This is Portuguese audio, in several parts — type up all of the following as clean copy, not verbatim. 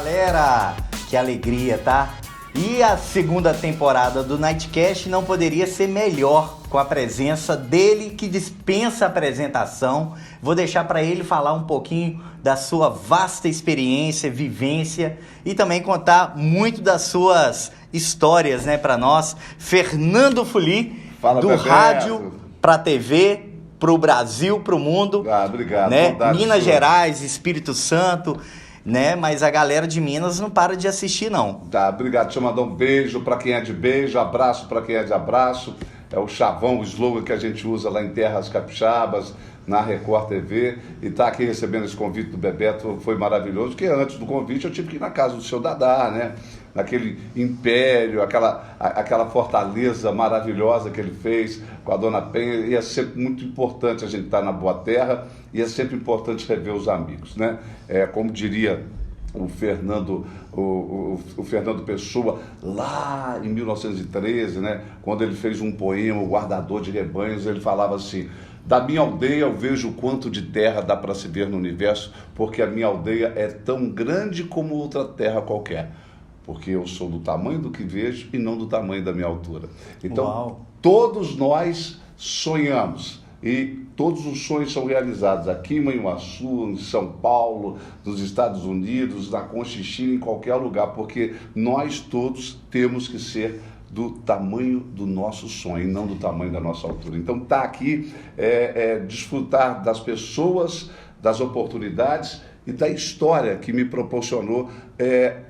galera! Que alegria, tá? E a segunda temporada do Nightcast não poderia ser melhor com a presença dele, que dispensa apresentação. Vou deixar para ele falar um pouquinho da sua vasta experiência, vivência e também contar muito das suas histórias, né, para nós. Fernando Fuli, Fala, do Bebeto. rádio para TV, para o Brasil, para o mundo. Obrigado. Né? Minas Gerais, Espírito Santo, né? Mas a galera de Minas não para de assistir, não. Tá, obrigado. Deixa eu mandar um beijo para quem é de beijo, abraço para quem é de abraço. É o chavão, o slogan que a gente usa lá em Terras Capixabas, na Record TV. E tá aqui recebendo esse convite do Bebeto foi maravilhoso, porque antes do convite eu tive que ir na casa do seu Dadá, né? Naquele império, aquela fortaleza maravilhosa que ele fez com a Dona Penha. E é sempre muito importante a gente estar na boa terra e é sempre importante rever os amigos, né? Como diria o Fernando, o Fernando Pessoa, lá em 1913, né, quando ele fez um poema, O Guardador de Rebanhos, ele falava assim: da minha aldeia eu vejo o quanto de terra dá para se ver no universo, porque a minha aldeia é tão grande como outra terra qualquer, porque eu sou do tamanho do que vejo e não do tamanho da minha altura. Então, Uau. Todos nós sonhamos. E todos os sonhos são realizados aqui em Manhuaçu, em São Paulo, nos Estados Unidos, na Conchichina, em qualquer lugar, porque nós todos temos que ser do tamanho do nosso sonho, e não do tamanho da nossa altura. Então, estar aqui desfrutar das pessoas, das oportunidades e da história que me proporcionou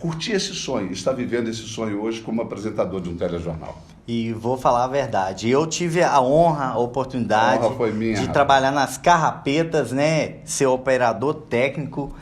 curtir esse sonho, estar vivendo esse sonho hoje como apresentador de um telejornal. E vou falar a verdade, eu tive a honra, a oportunidade foi minha, de trabalhar nas Carrapetas, né? Ser operador técnico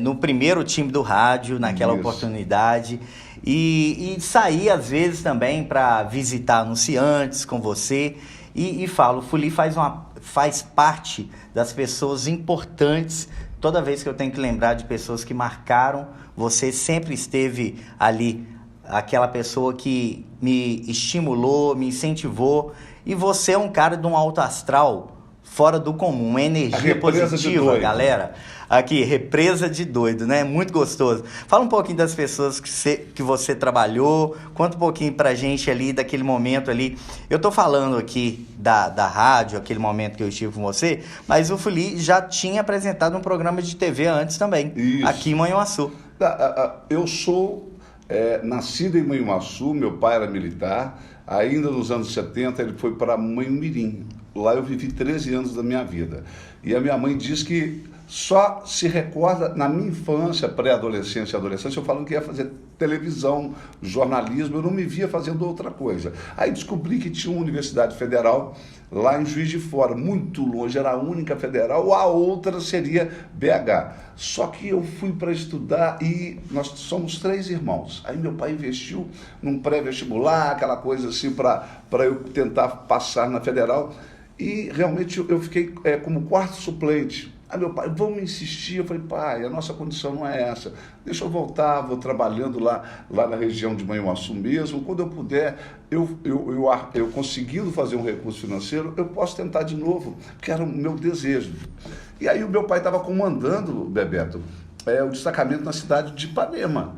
no primeiro time do rádio, naquela Isso. oportunidade. E sair às vezes também para visitar anunciantes com você. E falo, o Fuli faz parte das pessoas importantes. Toda vez que eu tenho que lembrar de pessoas que marcaram, você sempre esteve ali, aquela pessoa que me estimulou, me incentivou. E você é um cara de um alto astral fora do comum, uma energia positiva, galera. Aqui, represa de doido, né? Muito gostoso. Fala um pouquinho das pessoas que você trabalhou, conta um pouquinho pra gente ali, daquele momento ali. Eu tô falando aqui da rádio, aquele momento que eu estive com você, mas o Fuli já tinha apresentado um programa de TV antes também, Isso. aqui em Manhuaçu. Eu sou nascido em Manhuaçu, meu pai era militar, ainda nos anos 70 ele foi para Manhumirim. Lá eu vivi 13 anos da minha vida. E a minha mãe diz que só se recorda, na minha infância, pré-adolescência e adolescência, eu falando que ia fazer televisão, jornalismo, eu não me via fazendo outra coisa. Aí descobri que tinha uma universidade federal lá em Juiz de Fora, muito longe, era a única federal, a outra seria BH. Só que eu fui para estudar e nós somos 3 irmãos. Aí meu pai investiu num pré-vestibular, aquela coisa assim, para eu tentar passar na federal. E realmente eu fiquei como quarto suplente. Aí meu pai, vamos insistir. Eu falei, pai, a nossa condição não é essa. Deixa eu voltar, vou trabalhando lá na região de Manhuaçu mesmo. Quando eu puder, eu conseguindo fazer um recurso financeiro, eu posso tentar de novo, que era o meu desejo. E aí o meu pai estava comandando, Bebeto, o destacamento na cidade de Ipanema.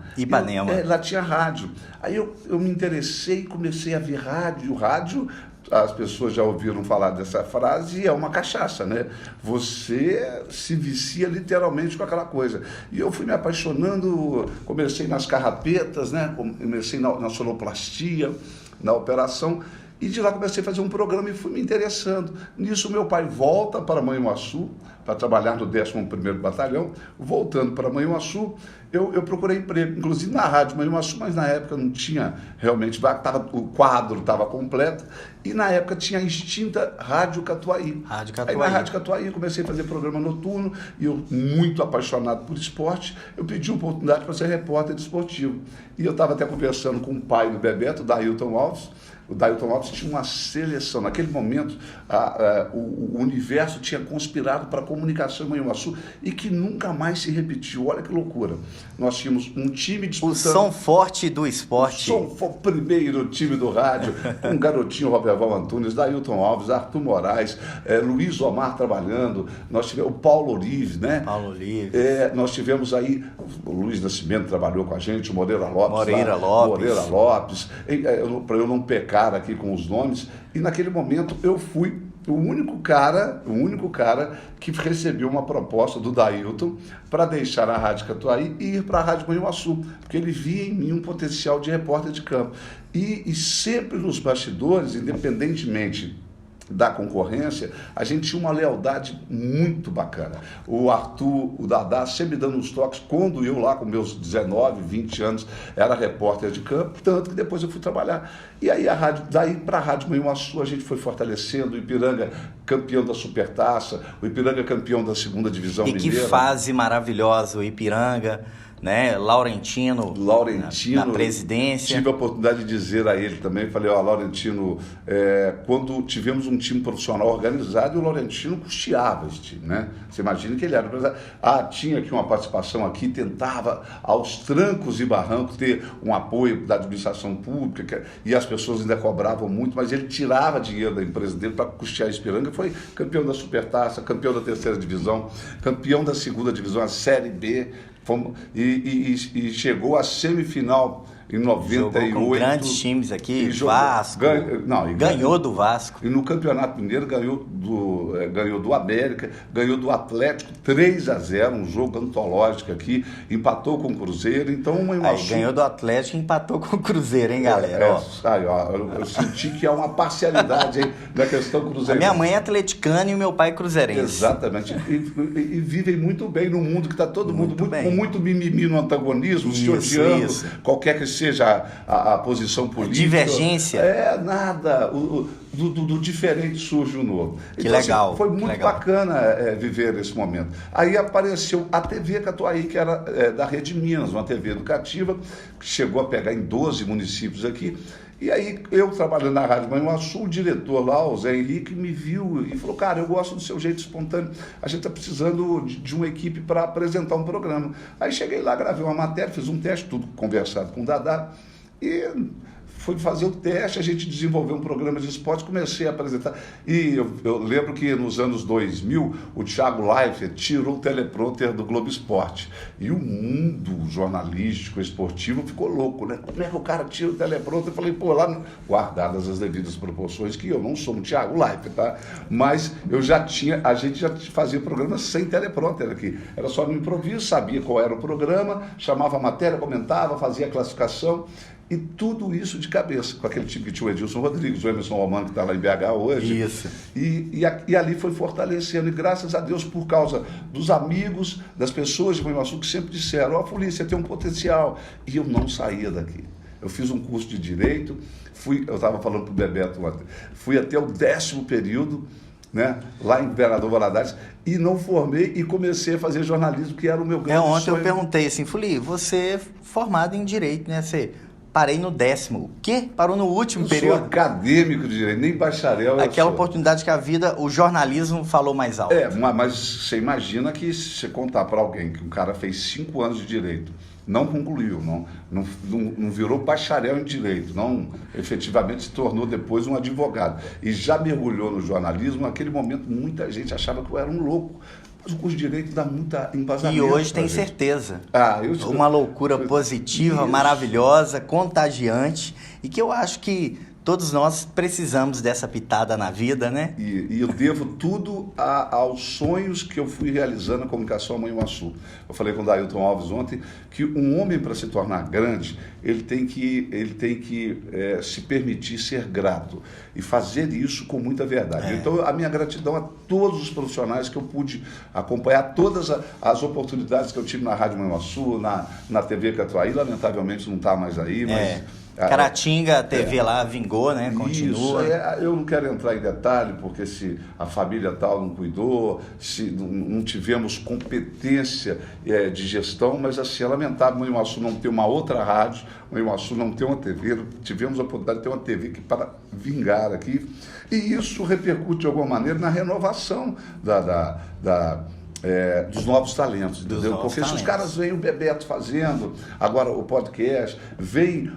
Lá tinha rádio. Aí eu me interessei e comecei a ver rádio. As pessoas já ouviram falar dessa frase, e é uma cachaça, né? Você se vicia literalmente com aquela coisa. E eu fui me apaixonando, comecei nas Carrapetas, né? Comecei na sonoplastia, na operação, e de lá comecei a fazer um programa e fui me interessando. Nisso meu pai volta para Manhuaçu, para trabalhar no 11º Batalhão. Voltando para Manhuaçu, eu procurei emprego, inclusive na rádio Manhuaçu, mas na época não tinha realmente, o quadro estava completo, e na época tinha a extinta Rádio Catuaí. Aí na Rádio Catuaí eu comecei a fazer programa noturno, e eu, muito apaixonado por esporte, eu pedi uma oportunidade para ser repórter esportivo. E eu estava até conversando com o pai do Bebeto, da Ailton Alves, O Dailton Alves tinha uma seleção. Naquele momento, o universo tinha conspirado para a comunicação em Manhuaçu e que nunca mais se repetiu. Olha que loucura. Nós tínhamos um time disputando... O som forte do esporte. O primeiro time do rádio, com o garotinho Roberval Antunes, Dailton Alves, Arthur Moraes, Luiz Omar trabalhando, nós tivemos o Paulo Olives, né? Paulo Olives. Nós tivemos aí, o Luiz Nascimento trabalhou com a gente, o Moreira Lopes. Moreira Lopes. Para eu não pecar aqui com os nomes, e naquele momento eu fui o único cara que recebeu uma proposta do Dailton para deixar a Rádio Catuaí e ir para a Rádio Manhuaçu, porque ele via em mim um potencial de repórter de campo. E sempre nos bastidores, independentemente da concorrência, a gente tinha uma lealdade muito bacana. O Arthur, o Dadá, sempre dando uns toques, quando eu lá com meus 19, 20 anos, era repórter de campo, tanto que depois eu fui trabalhar. E aí daí para a Rádio Manhuaçu a gente foi fortalecendo, o Ipiranga campeão da Supertaça, o Ipiranga campeão da segunda divisão mineira. E que fase maravilhosa o Ipiranga, né? Laurentino na presidência. Tive a oportunidade de dizer a ele também, falei, Laurentino, quando tivemos um time profissional organizado, o Laurentino custeava esse time, né? Você imagina que ele era empresário. Tinha aqui uma participação aqui, tentava aos trancos e barrancos ter um apoio da administração pública, e as pessoas ainda cobravam muito, mas ele tirava dinheiro da empresa dele para custear a Ipiranga, foi campeão da Supertaça, campeão da terceira divisão, campeão da segunda divisão, a Série B, e chegou à semifinal em 98. Jogou com grandes times aqui, Vasco. Ganhou do Vasco. E no Campeonato Mineiro ganhou do América, ganhou do Atlético 3-0, um jogo antológico aqui, empatou com o Cruzeiro. Então, ganhou do Atlético e empatou com o Cruzeiro, hein, galera? Eu senti que há uma parcialidade aí na questão cruzeiro. A minha mãe é atleticana e o meu pai é cruzeirense. Exatamente. E vivem muito bem no mundo que está todo mundo com muito mimimi no antagonismo, se odiando, qualquer que seja a posição política. Divergência. Nada. Do diferente surge o novo. Que então, legal. Foi muito bacana viver esse momento. Aí apareceu a TV Catuaí, que era da Rede Minas, uma TV educativa, que chegou a pegar em 12 municípios aqui. E aí, eu trabalhando na Rádio Manhuaçu, o diretor lá, o Zé Henrique, me viu e falou, cara, eu gosto do seu jeito espontâneo, a gente está precisando de uma equipe para apresentar um programa. Aí cheguei lá, gravei uma matéria, fiz um teste, tudo conversado com o Dadá, e fui fazer o teste, a gente desenvolveu um programa de esporte, comecei a apresentar. E eu lembro que nos anos 2000, o Thiago Leifert tirou o teleprompter do Globo Esporte. E o mundo jornalístico, esportivo, ficou louco, né? Como é que o cara tira o teleprompter? Eu falei, guardadas as devidas proporções, que eu não sou um Thiago Leifert, tá? Mas a gente já fazia programa sem teleprompter aqui. Era só no improviso, sabia qual era o programa, chamava a matéria, comentava, fazia a classificação. E tudo isso de cabeça, com aquele time que tinha o Edilson Rodrigues, o Emerson Romano, que está lá em BH hoje. Isso. E ali foi fortalecendo. E graças a Deus, por causa dos amigos, das pessoas de Manhuaçu, que sempre disseram, Fulinha, você tem um potencial. E eu não saía daqui. Eu fiz um curso de Direito, eu estava falando para o Bebeto ontem, fui até o 10º período, né, lá em Governador Valadares, e não formei e comecei a fazer jornalismo, que era o meu grande sonho. Ontem eu perguntei assim, Fuli, você é formado em Direito, né? Parei no 10º. O quê? Parou no último período? Eu sou acadêmico de Direito, nem bacharel. Aquela oportunidade que a vida, o jornalismo falou mais alto. Mas você imagina que se você contar para alguém que um cara fez 5 anos de Direito, não concluiu, não virou bacharel em Direito, não efetivamente se tornou depois um advogado e já mergulhou no jornalismo, naquele momento muita gente achava que eu era um louco. Mas o curso de Direito dá muita embasamento. E hoje tem certeza. Uma loucura positiva, maravilhosa, contagiante, e que eu acho que todos nós precisamos dessa pitada na vida, né? E eu devo tudo aos sonhos que eu fui realizando na comunicação Manhuaçu. Eu falei com o Dailton Alves ontem que um homem, para se tornar grande, ele tem que se permitir ser grato e fazer isso com muita verdade. Então, a minha gratidão a todos os profissionais que eu pude acompanhar, todas as oportunidades que eu tive na Rádio Manhuaçu, na TV Catuaí, lamentavelmente não está mais aí, mas... Caratinga, a TV lá vingou, né? Continua. Isso, eu não quero entrar em detalhe, porque se a família tal não cuidou, se não tivemos competência de gestão, mas assim, é lamentável Manhuaçu não ter uma outra rádio, Manhuaçu não ter uma TV, tivemos a oportunidade de ter uma TV que para vingar aqui, e isso repercute de alguma maneira na renovação dos novos talentos, entendeu? Porque se os caras veem o Bebeto fazendo, agora o podcast, veem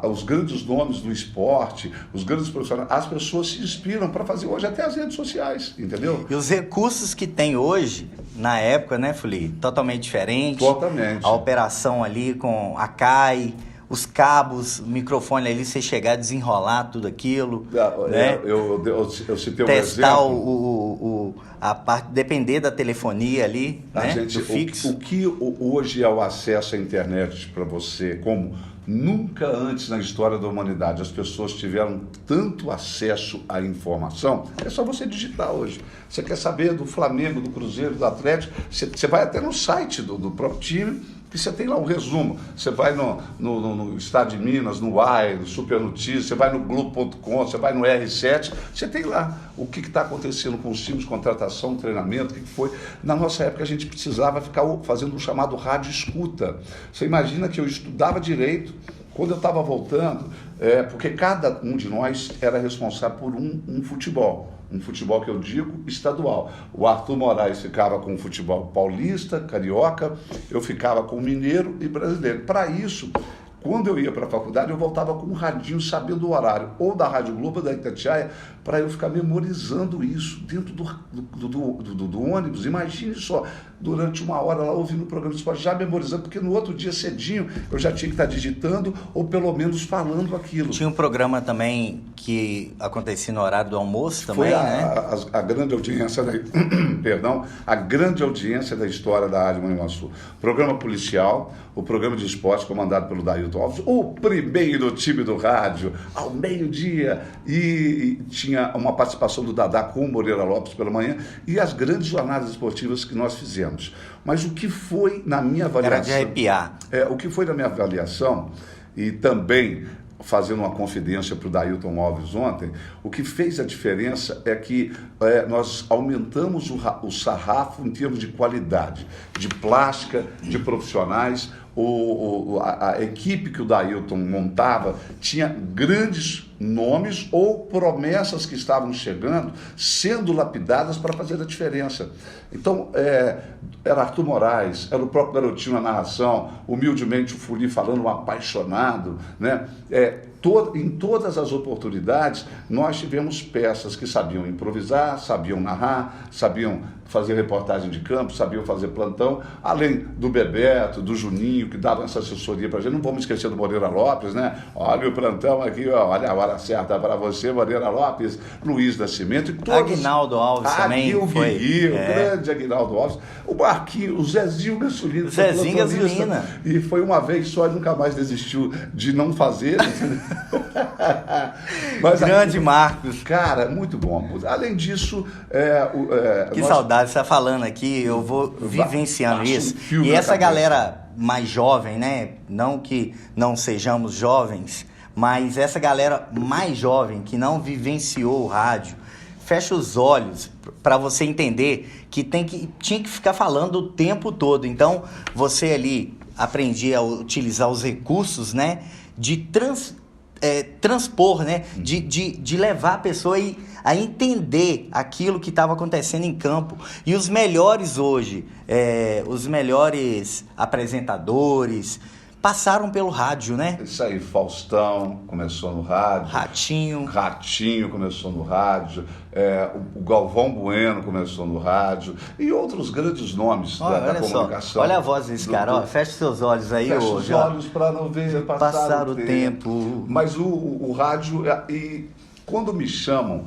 os grandes nomes do esporte, os grandes profissionais, as pessoas se inspiram para fazer hoje até as redes sociais, entendeu? E os recursos que tem hoje, na época, né, Fuli? Totalmente diferente. Totalmente. A operação ali com a CAI, os cabos, o microfone ali, você chegar a desenrolar tudo aquilo. Né? Eu citei um testar exemplo. a parte, depender da telefonia ali, né? Gente, do fixo. O que hoje é o acesso à internet para você, como nunca antes na história da humanidade as pessoas tiveram tanto acesso à informação, é só você digitar hoje. Você quer saber do Flamengo, do Cruzeiro, do Atlético, você vai até no site do próprio time, que você tem lá um resumo. Você vai no Estado de Minas, no UAI, no Super Notícias, você vai no Globo.com, você vai no R7, você tem lá o que está acontecendo com os times, contratação, treinamento, o que foi. Na nossa época a gente precisava ficar fazendo um chamado rádio escuta. Você imagina que eu estudava direito, quando eu estava voltando, porque cada um de nós era responsável por um futebol. Um futebol que eu digo estadual. O Arthur Moraes ficava com o futebol paulista, carioca, eu ficava com o mineiro e brasileiro. Para isso, quando eu ia para a faculdade, eu voltava com um radinho sabendo o horário, ou da Rádio Globo, ou da Itatiaia, para eu ficar memorizando isso dentro do ônibus. Imagine só, durante uma hora lá ouvindo o programa de esporte, já memorizando, porque no outro dia cedinho eu já tinha que estar digitando ou pelo menos falando aquilo. Tinha um programa também que acontecia no horário do almoço também, né? Foi a grande audiência a grande audiência da história da Rádio Manhuaçu. Programa policial, o programa de esporte comandado pelo Dailton Alves, o primeiro time do rádio, ao meio-dia, e tinha uma participação do Dadá com o Moreira Lopes pela manhã, e as grandes jornadas esportivas que nós fizemos. Mas o que foi na minha avaliação... Era de arrepiar. O que foi na minha avaliação, e também fazendo uma confidência para o Dailton Alves ontem, o que fez a diferença é que nós aumentamos o sarrafo em termos de qualidade, de plástica, de profissionais. A equipe que o Dailton montava tinha grandes nomes ou promessas que estavam chegando, sendo lapidadas para fazer a diferença. Então, era Arthur Moraes, era o próprio Garotinho na narração, humildemente o Fuli falando um apaixonado, né? Em todas as oportunidades, nós tivemos peças que sabiam improvisar, sabiam narrar, sabiam fazer reportagem de campo, sabiam fazer plantão, além do Bebeto, do Juninho, que davam essa assessoria para a gente. Não vamos esquecer do Moreira Lopes, né? Olha o plantão aqui, olha a hora certa para você, Moreira Lopes, Luiz Nascimento e todos. Aguinaldo Alves também foi. O grande Aguinaldo Alves, o Marquinhos, o Zezinho Gasolina. Zezinho Gasolina. E foi uma vez só, ele nunca mais desistiu de não fazer. Mas grande Marcos. Cara, muito bom. Além disso... que saudade, você está falando aqui, eu vou vivenciando isso. E essa galera mais jovem, né? Não que não sejamos jovens, mas essa galera mais jovem que não vivenciou o rádio, fecha os olhos para você entender que tinha que ficar falando o tempo todo. Então, você ali aprendia a utilizar os recursos, né? De transpor, né? De levar a pessoa a entender aquilo que estava acontecendo em campo. E os melhores hoje, os melhores apresentadores, passaram pelo rádio, né? Isso aí, Faustão começou no rádio. Ratinho começou no rádio. O Galvão Bueno começou no rádio. E outros grandes nomes da comunicação. Olha a voz desse cara, fecha seus olhos aí hoje. Fecha os olhos para não ver passar o tempo. Mas o rádio... Quando me chamam,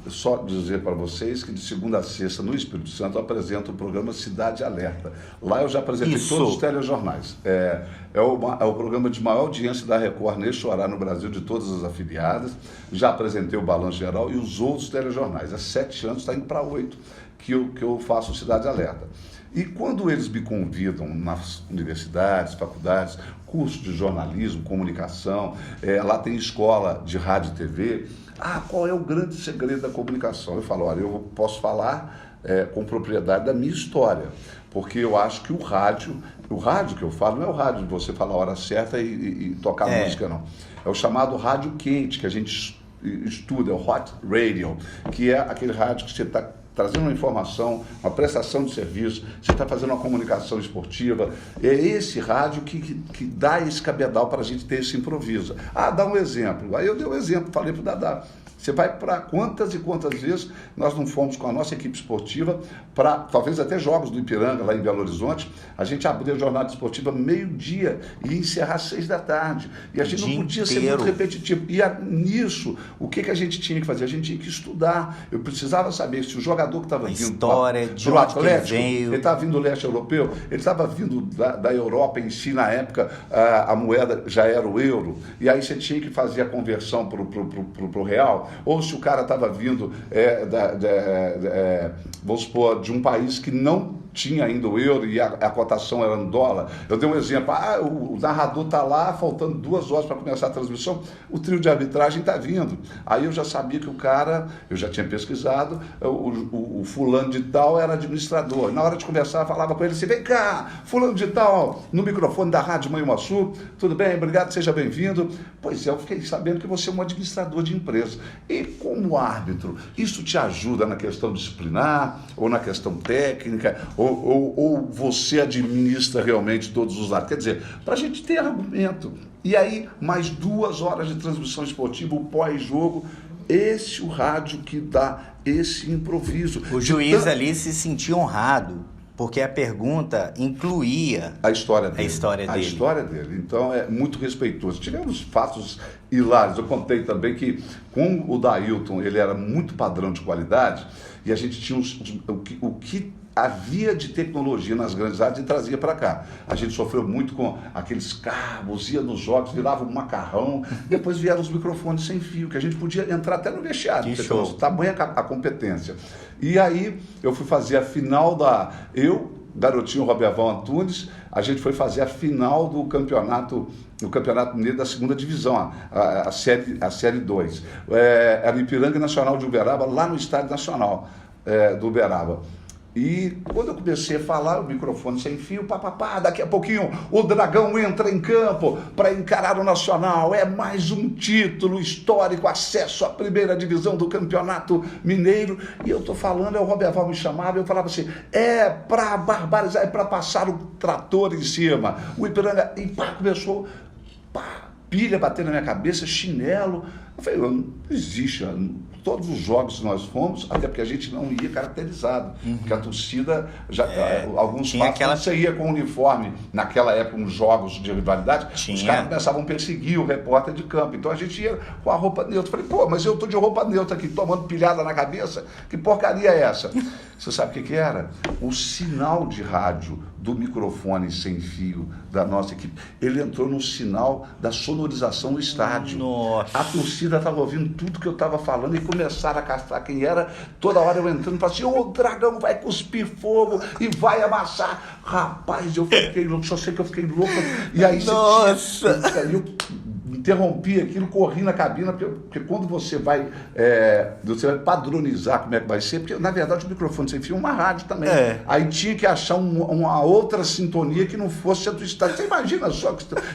só dizer para vocês que de segunda a sexta no Espírito Santo eu apresento o programa Cidade Alerta. Lá eu já apresentei todos os telejornais. É o programa de maior audiência da Record neste horário no Brasil, de todas as afiliadas. Já apresentei o Balanço Geral e os outros telejornais. Há 7 anos, está indo para 8, que eu faço Cidade Alerta. E quando eles me convidam nas universidades, faculdades, curso de jornalismo, comunicação, lá tem escola de rádio e TV, qual é o grande segredo da comunicação? Eu falo, olha, eu posso falar com propriedade da minha história, porque eu acho que o rádio que eu falo não é o rádio de você falar a hora certa e tocar música, não. É o chamado rádio quente, que a gente estuda, é o hot radio, que é aquele rádio que você está trazendo uma informação, uma prestação de serviço, você está fazendo uma comunicação esportiva. É esse rádio que dá esse cabedal para a gente ter esse improviso. Dá um exemplo. Aí eu dei um exemplo, falei para o Dadá. Você vai para quantas e quantas vezes nós não fomos com a nossa equipe esportiva para, talvez até jogos do Ipiranga, lá em Belo Horizonte, a gente abrir a jornada esportiva meio-dia e encerrar às 6 da tarde. E a gente não podia ser muito repetitivo. E nisso, o que a gente tinha que fazer? A gente tinha que estudar. Eu precisava saber se o jogador que estava vindo para o Atlético, ele estava vindo do leste europeu, ele estava vindo da Europa em si, na época a moeda já era o euro, e aí você tinha que fazer a conversão para o real, ou se o cara estava vindo, vamos supor, de um país que não tinha ainda o euro e a cotação era no dólar. Eu dei um exemplo, o narrador está lá, faltando 2 horas para começar a transmissão, o trio de arbitragem está vindo. Aí eu já sabia que o cara, eu já tinha pesquisado, o fulano de tal era administrador. Na hora de conversar, falava com ele assim, vem cá, fulano de tal, no microfone da Rádio Manhuaçu, tudo bem, obrigado, seja bem-vindo. Pois é, eu fiquei sabendo que você é um administrador de empresa. E como árbitro, isso te ajuda na questão disciplinar, ou na questão técnica, ou você administra realmente todos os lados? Quer dizer, para a gente ter argumento. E aí, mais 2 horas de transmissão esportiva, o pós-jogo, o rádio que dá esse improviso. O juiz ali se sentia honrado, porque a pergunta incluía a história dele. A história dele. Então, é muito respeitoso. Tivemos fatos hilários. Eu contei também que, com o Dailton, ele era muito padrão de qualidade, e a gente tinha o que havia de tecnologia nas grandes áreas e trazia para cá. A gente sofreu muito com aqueles cabos, ia nos jogos, virava um macarrão, depois vieram os microfones sem fio, que a gente podia entrar até no vestiário, tamanha a competência. E aí eu fui fazer a final garotinho Roberval Antunes, a gente foi fazer a final do campeonato mineiro da segunda divisão, a série 2. Era Ipiranga e Nacional de Uberaba, lá no Estádio Nacional do Uberaba. E quando eu comecei a falar, o microfone sem fio, daqui a pouquinho o Dragão entra em campo para encarar o Nacional. É mais um título histórico, acesso à primeira divisão do Campeonato Mineiro. E eu estou falando, o Roberval me chamava, eu falava assim, para barbarizar, é para passar o trator em cima. O Ipiranga, começou, pilha batendo na minha cabeça, chinelo. Eu falei, não existe, todos os jogos que nós fomos, até porque a gente não ia caracterizado, porque a torcida, alguns fatos, você ia com uniforme, naquela época, nos jogos de rivalidade, os caras começavam a perseguir o repórter de campo, então a gente ia com a roupa neutra. Eu falei, mas eu tô de roupa neutra aqui, tomando pilhada na cabeça, que porcaria é essa? Você sabe o que era? O sinal de rádio do microfone sem fio da nossa equipe, ele entrou no sinal da sonorização do estádio. Nossa. A torcida estava ouvindo tudo que eu estava falando e começaram a castrar quem era. Toda hora eu entrando e falava assim, o Dragão vai cuspir fogo e vai amassar. Rapaz, eu fiquei louco, só sei que eu fiquei louco. E aí eu interrompi aquilo, corri na cabina, porque quando você vai padronizar como é que vai ser, porque na verdade o microfone sem fio é uma rádio também. Aí tinha que achar uma outra sintonia que não fosse a do estádio. Você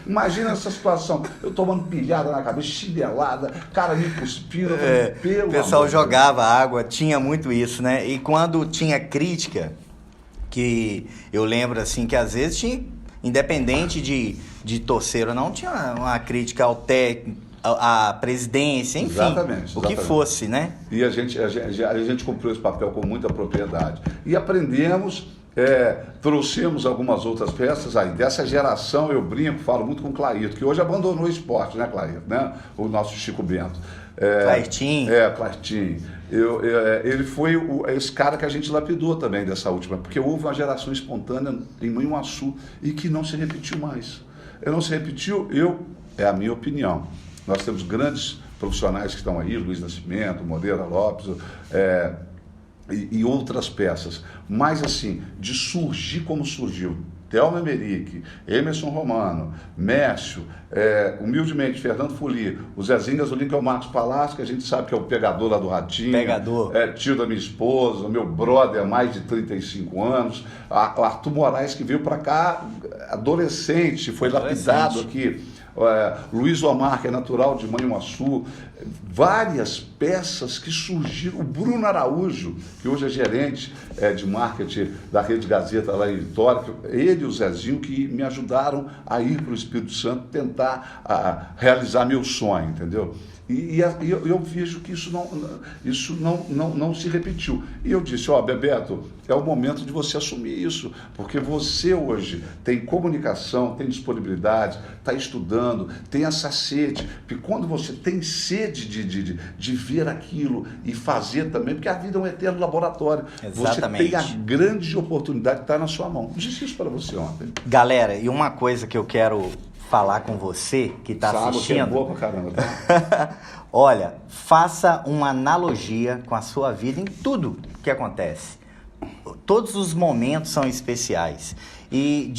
imagina essa situação, eu tomando pilhada na cabeça, chinelada, cara me cuspindo, o pessoal jogava água, tinha muito isso, né? E quando tinha crítica, que eu lembro assim, que às vezes tinha, independente de torcer ou não, tinha uma crítica ao técnico, à presidência, enfim, exatamente. O que fosse, né? E a gente cumpriu esse papel com muita propriedade. E aprendemos, trouxemos algumas outras peças aí. Dessa geração, eu brinco, falo muito com o Clairton, que hoje abandonou o esporte, né, Clairton? Né? O nosso Chico Bento. Clairton. Clairton. Ele foi esse cara que a gente lapidou também dessa última, porque houve uma geração espontânea em Manhuaçu e que não se repetiu mais. Não se repetiu, é a minha opinião. Nós temos grandes profissionais que estão aí, Luiz Nascimento, Moreira Lopes, e outras peças. Mas assim, de surgir como surgiu Thelma Emerick, Emerson Romano, Mércio, humildemente Fernando Fuli, o Zezinho Gasolino, que é o Marcos Palácio, que a gente sabe que é o pegador lá do Ratinho. Pegador. Tio da minha esposa, meu brother há mais de 35 anos. O Arthur Moraes, que veio para cá adolescente, foi lapidado aqui. Luiz Omar, que é natural de Manhuaçu, várias peças que surgiram. O Bruno Araújo, que hoje é gerente de marketing da Rede Gazeta lá em Vitória, ele e o Zezinho que me ajudaram a ir para o Espírito Santo tentar realizar meu sonho, entendeu? E eu vejo que isso não se repetiu. E eu disse, Bebeto, é o momento de você assumir isso, porque você hoje tem comunicação, tem disponibilidade, está estudando, tem essa sede, porque quando você tem sede de ver aquilo e fazer também, porque a vida é um eterno laboratório. Exatamente. Você tem a grande oportunidade de estar na sua mão. Eu disse isso para você ontem. Galera, e uma coisa que eu quero falar com você que está assistindo. É boa pra caramba, tá? Olha, faça uma analogia com a sua vida em tudo que acontece. Todos os momentos são especiais. E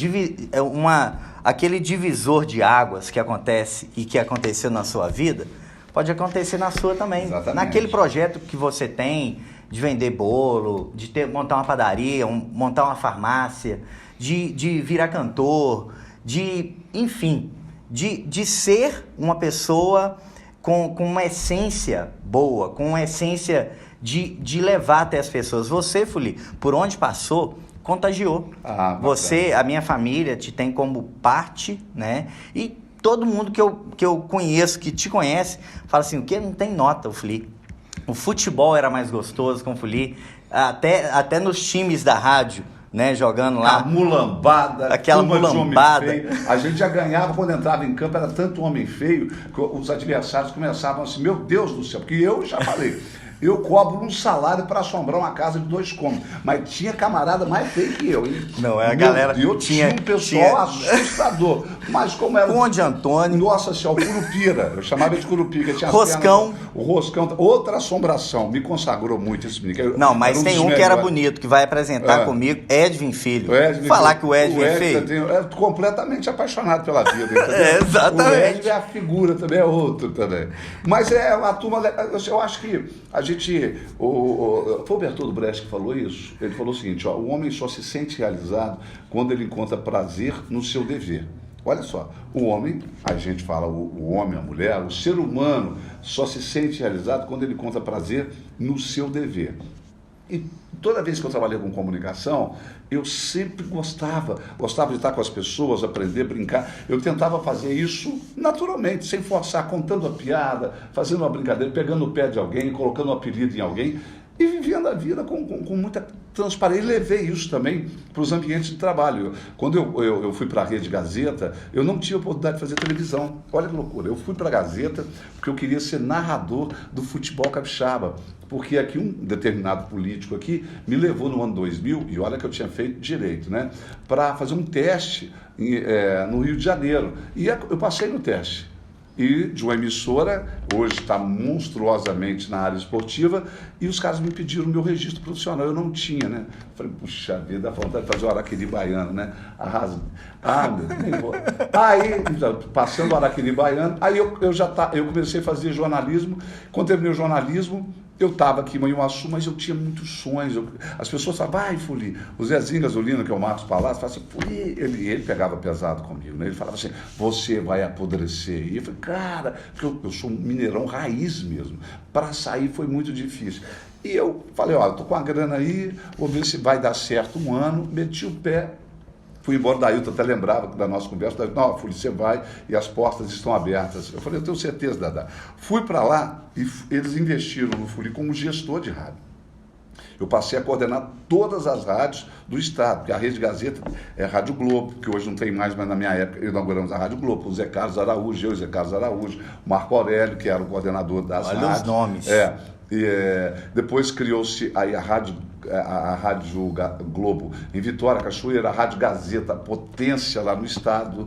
aquele divisor de águas que acontece e que aconteceu na sua vida, pode acontecer na sua também. Exatamente. Naquele projeto que você tem de vender bolo, de montar uma padaria, montar uma farmácia, de virar cantor, enfim, de ser uma pessoa com uma essência boa, com uma essência de levar até as pessoas. Você, Fuli, por onde passou, contagiou. Você, a minha família, te tem como parte, né? E todo mundo que eu conheço, que te conhece, fala assim, o que? Não tem nota, o Fuli. O futebol era mais gostoso com o Fuli, até nos times da rádio, né, jogando lá. A mulambada. Aquela mulambada. A gente já ganhava quando entrava em campo, era tanto homem feio, que os adversários começavam assim, meu Deus do céu, porque eu já falei, eu cobro um salário para assombrar uma casa de 2 cômodos, mas tinha camarada mais feio que eu, hein? Não, a galera... Eu tinha um pessoal assustador, mas como era... Conde Antônio. Nossa senhora, o Curupira, eu chamava de Curupira. Tinha Roscão. O Roscão, outra assombração, me consagrou muito esse menino. Não, mas tem um que era bonito, que vai apresentar comigo, Edwin Filho. Falar que o Edwin é feio. É completamente apaixonado pela vida, entendeu? Exatamente. O Edwin é a figura também, é outro também. Mas a turma, eu acho que a gente, foi o Bertoldo Brecht que falou isso, ele falou o seguinte, o homem só se sente realizado quando ele encontra prazer no seu dever. Olha só, o homem, a gente fala o homem, a mulher, o ser humano só se sente realizado quando ele encontra prazer no seu dever. E toda vez que eu trabalhei com comunicação, eu sempre gostava de estar com as pessoas, aprender, brincar. Eu tentava fazer isso naturalmente, sem forçar, contando a piada, fazendo uma brincadeira, pegando o pé de alguém, colocando um apelido em alguém e vivendo a vida com muita transparência. E levei isso também para os ambientes de trabalho. Quando eu fui para a Rede Gazeta, eu não tinha oportunidade de fazer televisão. Olha que loucura. Eu fui para a Gazeta porque eu queria ser narrador do futebol capixaba. Porque aqui um determinado político aqui me levou no ano 2000, e olha que eu tinha feito direito, né? Para fazer um teste no Rio de Janeiro. E eu passei no teste. E de uma emissora, hoje está monstruosamente na área esportiva, e os caras me pediram o meu registro profissional, eu não tinha, né? Falei, puxa vida, dá vontade de fazer o Araquiri Baiano, né? Nem vou. Aí, passando o Araquiri Baiano, aí eu comecei a fazer jornalismo. Quando terminei o jornalismo, eu estava aqui em Manhuaçu, mas eu tinha muitos sonhos. As pessoas falavam, vai, Fuli. O Zezinho Gasolino, que é o Marcos Palácio, falava assim, Fuli. Ele pegava pesado comigo, né? Ele falava assim, você vai apodrecer. E eu falei, cara, porque eu sou um mineirão raiz mesmo. Para sair foi muito difícil. E eu falei, olha, estou com a grana aí, vou ver se vai dar certo um ano. Meti o pé. Fui embora, da Ailton até lembrava da nossa conversa, não, Fuli, você vai e as portas estão abertas. Eu falei, eu tenho certeza, Dadá. Fui para lá e eles investiram no Fuli como gestor de rádio. Eu passei a coordenar todas as rádios do estado, porque a Rede Gazeta é a Rádio Globo, que hoje não tem mais, mas na minha época inauguramos a Rádio Globo, o Zé Carlos Araújo, eu e o Zé Carlos Araújo, o Marco Aurélio, que era o coordenador das rádios. Olha os nomes. Depois criou-se aí a Rádio Globo em Vitória, Cachoeira, a Rádio Gazeta, potência lá no estado,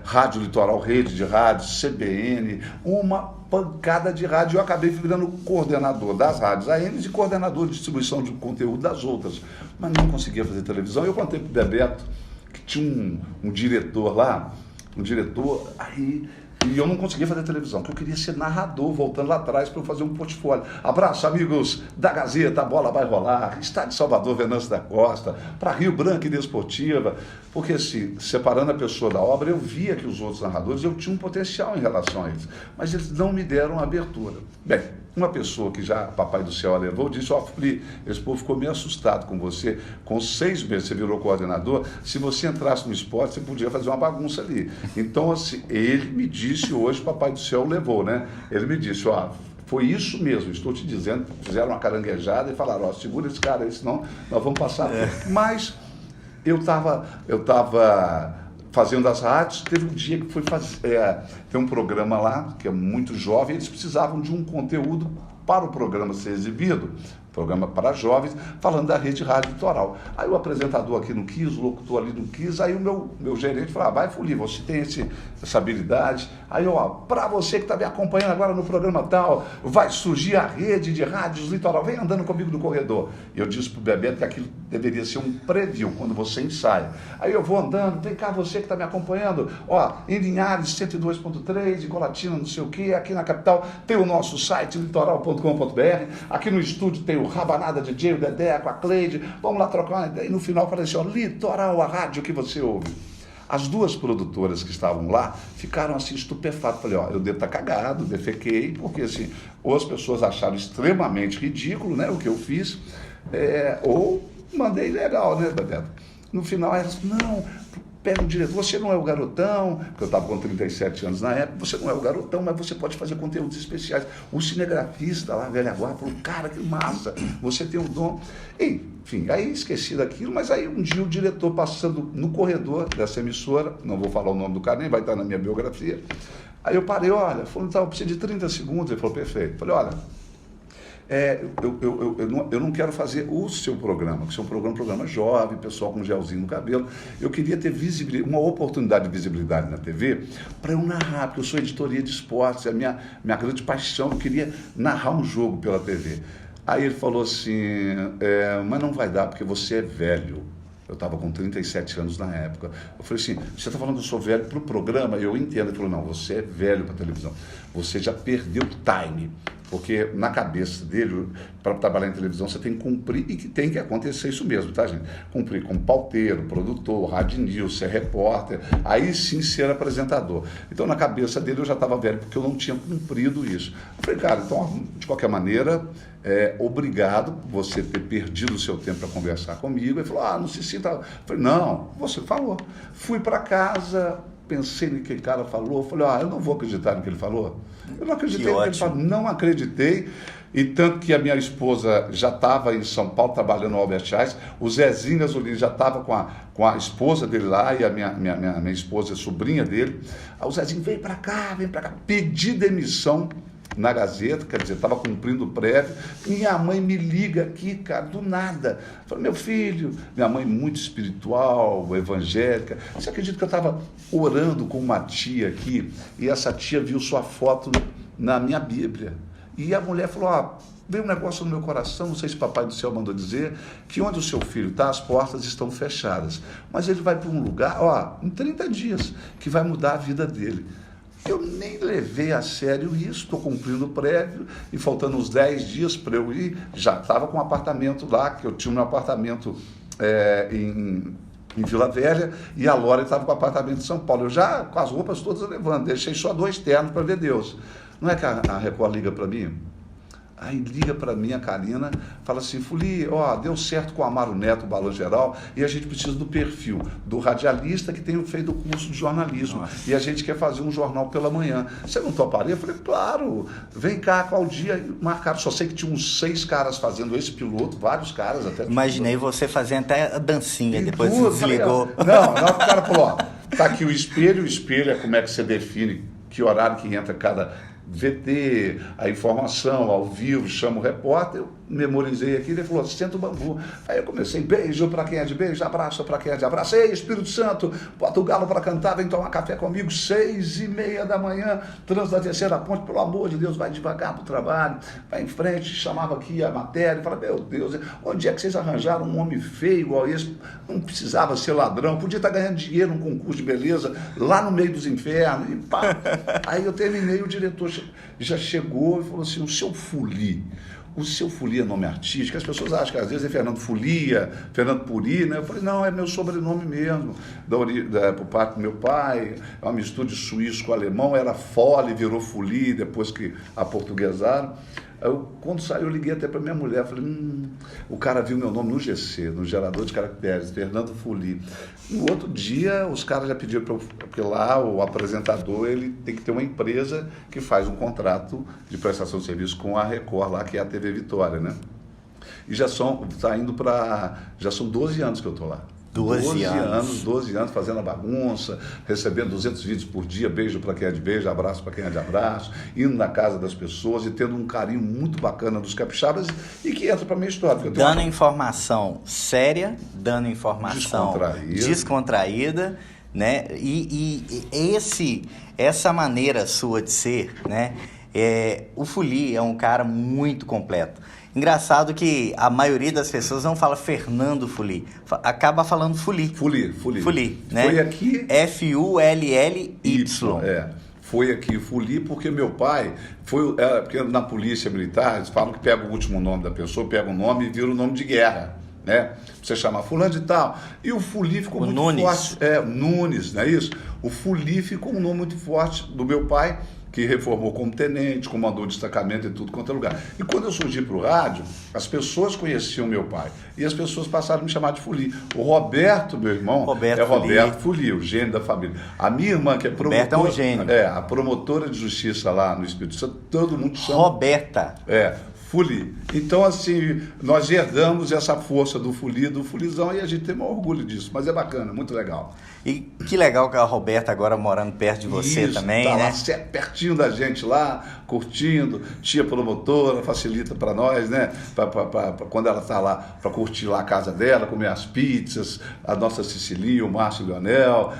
Rádio Litoral, Rede de Rádio, CBN, uma pancada de rádio. Eu acabei virando coordenador das rádios AM e coordenador de distribuição de conteúdo das outras. Mas não conseguia fazer televisão. Eu contei para o Bebeto que tinha um diretor lá, aí... E eu não conseguia fazer televisão, porque eu queria ser narrador, voltando lá atrás para eu fazer um portfólio. Abraço, amigos da Gazeta, a bola vai rolar, Estado de Salvador, Venâncio da Costa, para Rio Branco e Desportiva. Porque, assim, separando a pessoa da obra, eu via que os outros narradores, eu tinha um potencial em relação a eles. Mas eles não me deram abertura. Bem, uma pessoa que já Papai do Céu a levou, disse, Fuli, esse povo ficou meio assustado com você. Com 6 meses você virou coordenador, se você entrasse no esporte, você podia fazer uma bagunça ali. Então, assim, ele me disse hoje, Papai do Céu levou, né? Ele me disse, foi isso mesmo, estou te dizendo, fizeram uma caranguejada e falaram, segura esse cara aí, senão nós vamos passar. Mas eu estava fazendo as rádios, teve um dia que foi tem um programa lá, que é muito jovem, eles precisavam de um conteúdo para o programa ser exibido, programa para jovens, falando da rede rádio litoral. Aí o apresentador aqui não quis, o locutor ali não quis, aí o meu gerente falou, vai Fuli, você tem essa habilidade, aí para você que está me acompanhando agora no programa tal, vai surgir a rede de rádios litoral, vem andando comigo no corredor. Eu disse para o Bebeto que aquilo deveria ser um preview, quando você ensaia. Aí eu vou andando, vem cá você que está me acompanhando, em Linhares 102.3, em Colatina não sei o que, aqui na capital tem o nosso site litoral.com.br, aqui no estúdio tem o Rabanada DJ, o Dedé, com a Cleide, vamos lá trocar uma ideia. E no final falei assim, Litoral, a rádio que você ouve. As duas produtoras que estavam lá ficaram assim estupefatas. Falei, eu devo estar cagado, defequei, porque assim, ou as pessoas acharam extremamente ridículo, né, o que eu fiz, ou mandei legal, né, Bebeto? No final elas, não, pega o diretor, você não é o garotão, porque eu estava com 37 anos na época, você não é o garotão, mas você pode fazer conteúdos especiais. O cinegrafista lá, velha guarda, falou, cara, que massa, você tem um dom. Enfim, aí esqueci daquilo, mas aí um dia o diretor passando no corredor dessa emissora, não vou falar o nome do cara, nem vai estar na minha biografia, aí eu parei, falou, então, eu preciso de 30 segundos, ele falou, perfeito. Falei, eu não quero fazer o seu programa, que o seu programa jovem, pessoal com gelzinho no cabelo. Eu queria ter uma oportunidade de visibilidade na TV para eu narrar, porque eu sou editoria de esportes, é a minha grande paixão, eu queria narrar um jogo pela TV. Aí ele falou assim, mas não vai dar porque você é velho. Eu estava com 37 anos na época. Eu falei assim, você está falando que eu sou velho para o programa? Eu entendo. Ele falou, não, você é velho para a televisão. Você já perdeu o time. Porque na cabeça dele, para trabalhar em televisão, você tem que cumprir e que tem que acontecer isso mesmo, tá, gente? Cumprir como pauteiro, produtor, rádio news, ser repórter, aí sim ser apresentador. Então, na cabeça dele, eu já estava velho, porque eu não tinha cumprido isso. Eu falei, cara, então, de qualquer maneira, obrigado por você ter perdido o seu tempo para conversar comigo. Ele falou, não se sinta... Eu falei, não, você falou. Fui para casa... Pensei no que o cara falou, falei, eu não vou acreditar no que ele falou. Eu não acreditei no que ele falou, não acreditei. E tanto que a minha esposa já estava em São Paulo trabalhando no Albert Einstein, o Zezinho Gasolini já estava com a esposa dele lá, e a minha esposa é sobrinha dele. Aí o Zezinho, vem para cá, pedi demissão na Gazeta, quer dizer, estava cumprindo o prévio. Minha mãe me liga aqui, cara, do nada. Falei, meu filho, minha mãe muito espiritual, evangélica. Você acredita que eu estava orando com uma tia aqui, e essa tia viu sua foto na minha Bíblia. E a mulher falou, veio um negócio no meu coração, não sei se Papai do Céu mandou dizer, que onde o seu filho está, as portas estão fechadas. Mas ele vai para um lugar, em 30 dias, que vai mudar a vida dele. Eu nem levei a sério isso, estou cumprindo o prévio e faltando uns 10 dias para eu ir, já estava com um apartamento lá, que eu tinha um apartamento em Vila Velha, e a Lora estava com o apartamento em São Paulo. Eu já, com as roupas todas levando, deixei só 2 ternos para ver Deus. Não é que a Record liga para mim? Aí liga para mim a Karina, fala assim, Fuli, deu certo com o Amaro Neto, o Balão Geral, e a gente precisa do perfil do radialista que tem feito o curso de jornalismo. Nossa. E a gente quer fazer um jornal pela manhã. Você não toparia? Eu falei, claro, vem cá, qual dia? Marcaram, só sei que tinha uns 6 caras fazendo esse piloto, vários caras até. Imaginei você fazendo até a dancinha, e depois tudo, você desligou. Não, o cara falou, tá aqui o espelho é como é que você define que horário que entra cada... VT, a informação ao vivo, chama o repórter, memorizei aquilo, ele falou, senta o bambu. Aí eu comecei, beijo para quem é de beijo, abraço para quem é de abraço. Ei, Espírito Santo, bota o galo para cantar, vem tomar café comigo, 6:30 da manhã, trânsito da terceira ponte, pelo amor de Deus, vai devagar para o trabalho, vai em frente, chamava aqui a matéria, falava, meu Deus, onde é que vocês arranjaram um homem feio igual esse? Não precisava ser ladrão, podia estar ganhando dinheiro num concurso de beleza, lá no meio dos infernos, e pá. Aí eu terminei, o diretor já chegou e falou assim, o seu Fuli é nome artístico, as pessoas acham que às vezes é Fernando Folia, Fernando Puri, né? Eu falei, não, é meu sobrenome mesmo, por parte do meu pai, é uma mistura de suíço com alemão, era Fole, virou Fuli, depois que aportuguesaram. Quando saiu, eu liguei até para minha mulher, falei, o cara viu meu nome no GC, no gerador de caracteres, Fernando Fuli. No outro dia, os caras já pediram para eu, porque lá o apresentador, ele tem que ter uma empresa que faz um contrato de prestação de serviço com a Record, lá que é a TV Vitória, né? E já são 12 anos que eu estou lá. 12 anos fazendo a bagunça, recebendo 200 vídeos por dia, beijo para quem é de beijo, abraço para quem é de abraço, indo na casa das pessoas e tendo um carinho muito bacana dos capixabas e que entra para a minha história. Dando informação séria, dando informação descontraída, né? Essa maneira sua de ser, né? O Fuli é um cara muito completo. Engraçado que a maioria das pessoas não fala Fernando Fuli, acaba falando Fuli. Fuli, né? Foi aqui... F-U-L-L-Y. Foi aqui Fuli porque meu pai porque na polícia militar eles falam que pega o último nome da pessoa, pega o nome e vira o nome de guerra, né? Você chama fulano de tal. E o Fuli ficou muito forte. Nunes, não é isso? O Fuli ficou um nome muito forte do meu pai, que reformou como tenente, comandou destacamento em tudo quanto é lugar. E quando eu surgi para o rádio, as pessoas conheciam meu pai. E as pessoas passaram a me chamar de Fuli. O Roberto, meu irmão, Roberto Fuli, o gênio da família. A minha irmã, que é promotora... Roberto é um gênio. A promotora de justiça lá no Espírito Santo, todo mundo chama... Roberta. Fuli. Então, assim, nós herdamos essa força do Fuli, do Fulizão, e a gente tem um orgulho disso. Mas é bacana, muito legal. E que legal que a Roberta agora morando perto de você também, tá, né? Lá, pertinho da gente lá, curtindo, tia promotora, facilita para nós, né? Quando ela está lá, para curtir lá a casa dela, comer as pizzas, a nossa Cecilia, o Márcio Leonel,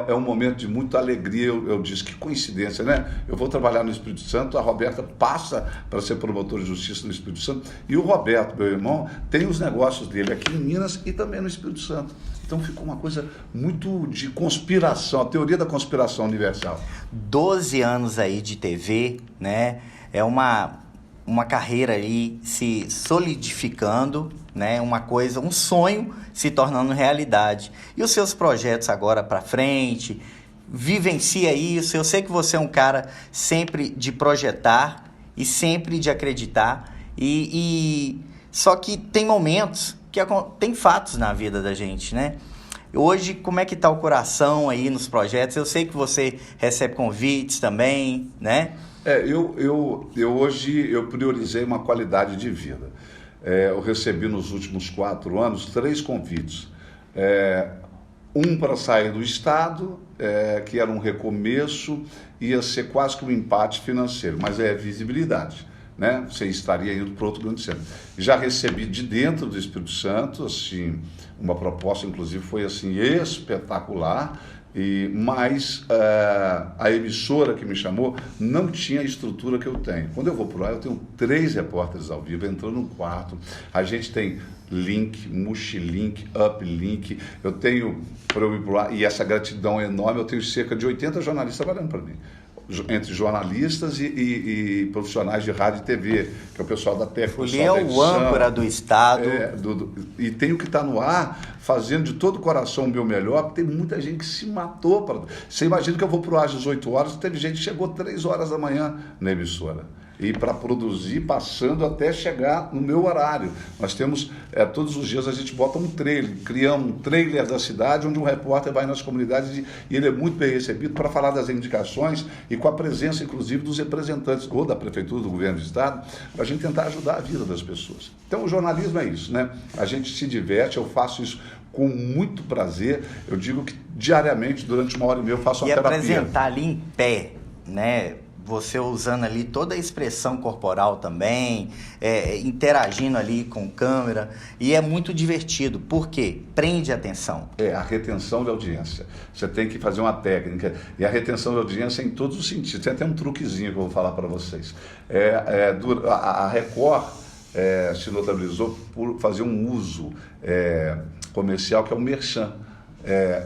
é um momento de muita alegria. Eu disse, que coincidência, né? Eu vou trabalhar no Espírito Santo, a Roberta passa para ser promotora de justiça no Espírito Santo, e o Roberto, meu irmão, tem os negócios dele aqui em Minas e também no Espírito Santo. Então ficou uma coisa muito de conspiração, a teoria da conspiração universal. 12 anos aí de TV, né? É uma carreira aí se solidificando, né? Uma coisa, um sonho se tornando realidade. E os seus projetos agora para frente, vivencia isso. Eu sei que você é um cara sempre de projetar e sempre de acreditar. Só que tem momentos que tem fatos na vida da gente, né? Hoje, como é que tá o coração aí nos projetos? Eu sei que você recebe convites também, né? Hoje eu priorizei uma qualidade de vida. Eu recebi nos últimos 4 anos 3 convites. Um para sair do Estado, que era um recomeço, ia ser quase que um empate financeiro, mas é visibilidade, né? Você estaria indo para outro grande centro. Já recebi de dentro do Espírito Santo, assim, uma proposta, inclusive, foi assim, espetacular, mas a emissora que me chamou não tinha a estrutura que eu tenho. Quando eu vou por lá, eu tenho 3 repórteres ao vivo, entrando no quarto, a gente tem link, multilink, uplink, eu tenho, para eu ir por lá, e essa gratidão enorme, eu tenho cerca de 80 jornalistas trabalhando para mim, entre jornalistas e profissionais de rádio e TV, que é o pessoal da técnica. Ele é o âncora do Estado. E tenho que estar no ar, fazendo de todo o coração o meu melhor, porque tem muita gente que se matou. Você imagina que eu vou para o ar às 18 horas, teve gente que chegou 3 horas da manhã na emissora. E para produzir, passando até chegar no meu horário. Nós temos, todos os dias a gente bota um trailer, criamos um trailer da cidade, onde um repórter vai nas comunidades e ele é muito bem recebido para falar das indicações e com a presença, inclusive, dos representantes, ou da Prefeitura, do Governo do Estado, para a gente tentar ajudar a vida das pessoas. Então, o jornalismo é isso, né? A gente se diverte, eu faço isso com muito prazer. Eu digo que diariamente, durante 1h30, eu faço uma terapia. E apresentar ali em pé, né? você usando ali toda a expressão corporal também, interagindo ali com câmera, e é muito divertido, porque prende a atenção. A retenção de audiência. Você tem que fazer uma técnica, e a retenção de audiência é em todos os sentidos. Tem até um truquezinho que eu vou falar para vocês. A Record se notabilizou por fazer um uso comercial que é o merchan.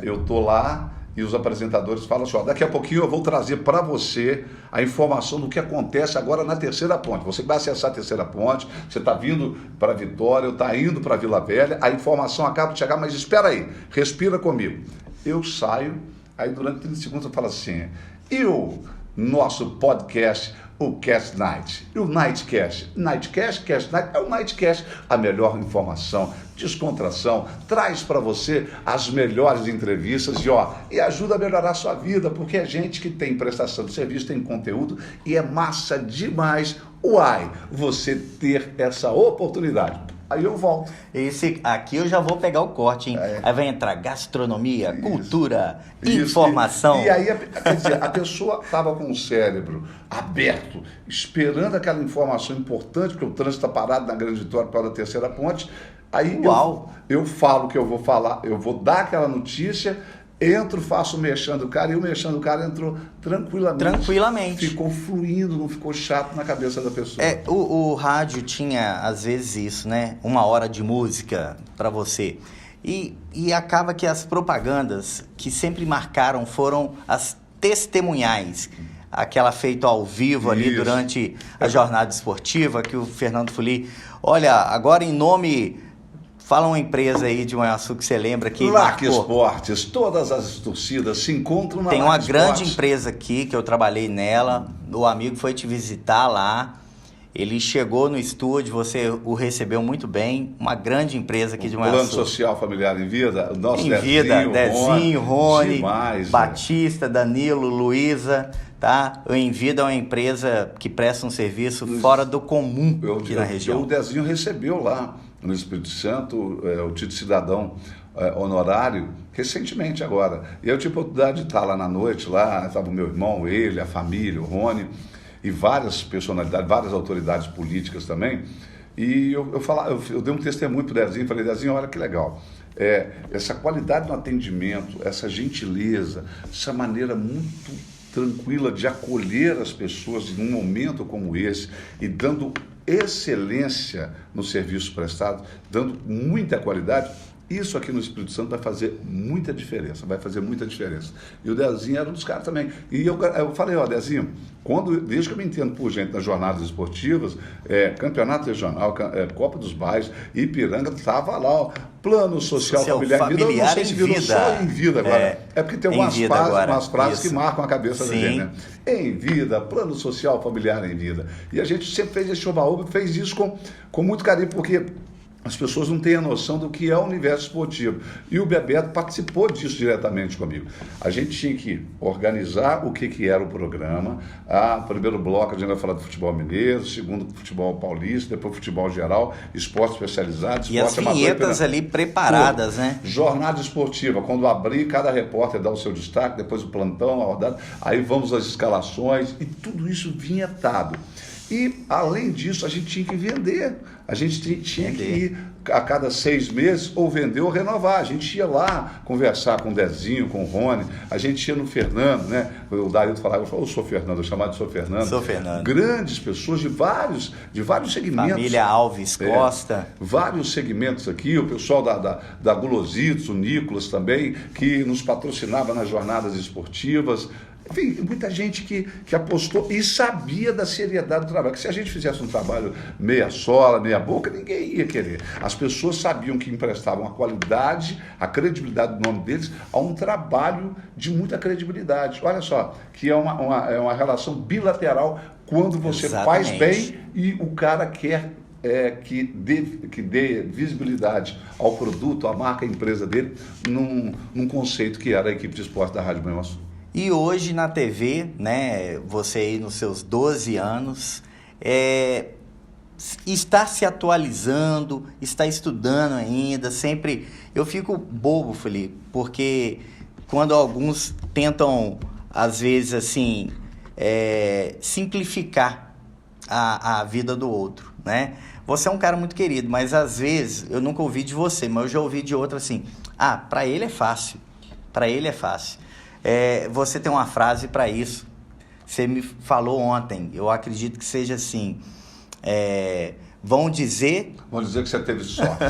Eu estou lá e os apresentadores falam assim, daqui a pouquinho eu vou trazer para você a informação do que acontece agora na Terceira Ponte. Você vai acessar a Terceira Ponte, você está vindo para Vitória, está indo para Vila Velha, a informação acaba de chegar, mas espera aí, respira comigo. Eu saio, aí durante 30 segundos eu falo assim, e o nosso podcast, o Cast Night, e o Nightcast. Nightcast, Cast Night, é o Nightcast. A melhor informação, descontração, traz para você as melhores entrevistas e ajuda a melhorar a sua vida, porque é gente que tem prestação de serviço, tem conteúdo e é massa demais. Você ter essa oportunidade. Aí eu volto. Aqui eu já vou pegar o corte, hein? Aí vai entrar gastronomia, cultura, informação. E aí, quer dizer, a pessoa estava com o cérebro aberto, esperando aquela informação importante, porque o trânsito está parado na Grande Vitória para a Terceira Ponte. Aí eu falo o que eu vou falar, eu vou dar aquela notícia, entro, faço o merchan do cara, e o merchan do cara entrou tranquilamente. Ficou fluindo, não ficou chato na cabeça da pessoa. O rádio tinha, às vezes, isso, né? 1 hora de música para você. E acaba que as propagandas que sempre marcaram foram as testemunhais. Aquela feita ao vivo ali durante a jornada esportiva, que o Fernando Fuli... Olha, agora em nome... Fala uma empresa aí de Manhuaçu que você lembra que LAC Esportes, todas as torcidas se encontram na Tem LAC uma Esportes. grande empresa aqui que eu trabalhei nela, o amigo foi te visitar lá, ele chegou no estúdio, você o recebeu muito bem, uma grande empresa aqui de Manhuaçu. Plano Social Familiar em Vida, o nosso Dezinho, Rony, demais, Batista, Danilo, Luísa, tá? O Envida é uma empresa que presta um serviço fora do comum aqui na região. O Dezinho recebeu lá no Espírito Santo o título de cidadão honorário recentemente agora. E eu tive a oportunidade de estar lá na noite, lá estava o meu irmão, ele, a família, o Rony, e várias personalidades, várias autoridades políticas também. E eu dei um testemunho para o Dezinho, falei, Dezinho, olha que legal. Essa qualidade no atendimento, essa gentileza, essa maneira muito tranquila de acolher as pessoas em um momento como esse e dando excelência no serviço prestado, dando muita qualidade, isso aqui no Espírito Santo vai fazer muita diferença, E o Dezinho era um dos caras também. E eu falei, Dezinho, desde que eu me entendo por gente nas jornadas esportivas, campeonato regional, Copa dos Bairros, Ipiranga, estava lá, Plano Social Familiar em Vida. Eu não sei se virou só em vida agora. Porque tem umas frases que marcam a cabeça da gente, né? Em vida, Plano Social Familiar em Vida. E a gente sempre fez esse oba-oba, fez isso com muito carinho, porque as pessoas não têm a noção do que é o universo esportivo. E o Bebeto participou disso diretamente comigo. A gente tinha que organizar o que era o programa. Primeiro bloco a gente vai falar do futebol mineiro, segundo futebol paulista, depois futebol geral, esporte especializado, esporte amador. E as vinhetas ali preparadas, né? Jornada esportiva, quando abrir, cada repórter dá o seu destaque, depois o plantão, a rodada, aí vamos às escalações, e tudo isso vinhetado. E, além disso, a gente tinha que vender. A gente tinha que ir a cada 6 meses ou vender ou renovar. A gente ia lá conversar com o Dezinho, com o Rony, a gente ia no Fernando, né? O Darildo falava, eu sou Fernando, eu chamava de Sou Fernando. Sou Fernando. Grandes pessoas de vários segmentos. Família Alves Costa. Vários segmentos aqui, o pessoal da Gulositos, o Nicolas também, que nos patrocinava nas jornadas esportivas. Enfim, muita gente que apostou e sabia da seriedade do trabalho. Que se a gente fizesse um trabalho meia sola, meia boca, ninguém ia querer. As pessoas sabiam que emprestavam a qualidade, a credibilidade do nome deles a um trabalho de muita credibilidade. Olha só, que é uma relação bilateral quando você faz bem e o cara quer que dê visibilidade ao produto, à marca, à empresa dele, num conceito que era a equipe de esporte da Rádio Manhuaçu. E hoje na TV, né, você aí nos seus 12 anos, está se atualizando, está estudando ainda, sempre... Eu fico bobo, Felipe, porque quando alguns tentam, às vezes, assim, simplificar a vida do outro, né? Você é um cara muito querido, mas às vezes, eu nunca ouvi de você, mas eu já ouvi de outro assim, para ele é fácil, para ele é fácil. Você tem uma frase para isso, você me falou ontem, eu acredito que seja assim, vão dizer que você teve sorte.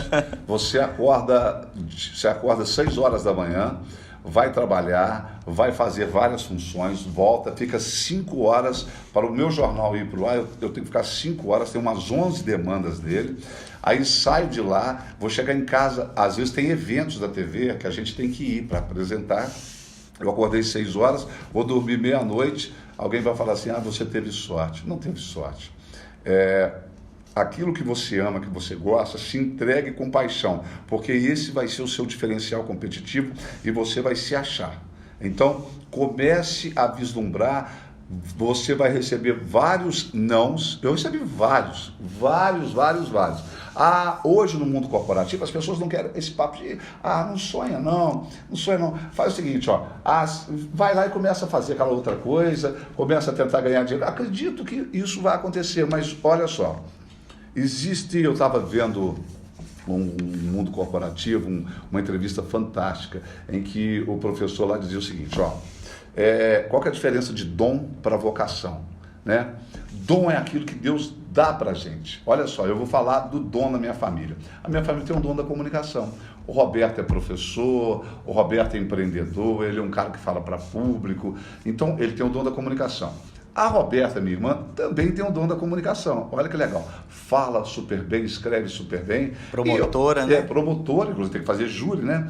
Você acorda 6 horas da manhã, vai trabalhar, vai fazer várias funções, volta, fica 5 horas para o meu jornal ir para o ar, eu tenho que ficar 5 horas, tem umas 11 demandas dele, aí saio de lá, vou chegar em casa, às vezes tem eventos da TV que a gente tem que ir para apresentar, eu acordei 6 horas, vou dormir meia-noite, alguém vai falar assim, você teve sorte. Não teve sorte. Aquilo que você ama, que você gosta, se entregue com paixão, porque esse vai ser o seu diferencial competitivo e você vai se achar. Então, comece a vislumbrar, você vai receber vários nãos, eu recebi vários. Hoje no mundo corporativo as pessoas não querem esse papo de, não sonha não. Faz o seguinte, vai lá e começa a fazer aquela outra coisa, começa a tentar ganhar dinheiro. Acredito que isso vai acontecer, mas olha só, eu estava vendo um mundo corporativo, uma entrevista fantástica, em que o professor lá dizia o seguinte, qual que é a diferença de dom para vocação, né? Dom é aquilo que Deus dá para a gente. Olha só, eu vou falar do dom da minha família. A minha família tem um dom da comunicação. O Roberto é professor, o Roberto é empreendedor, ele é um cara que fala para público, então ele tem o dom da comunicação. A Roberta, minha irmã, também tem o dom da comunicação. Olha que legal. Fala super bem, escreve super bem. Promotora, né? Promotora, inclusive tem que fazer júri, né?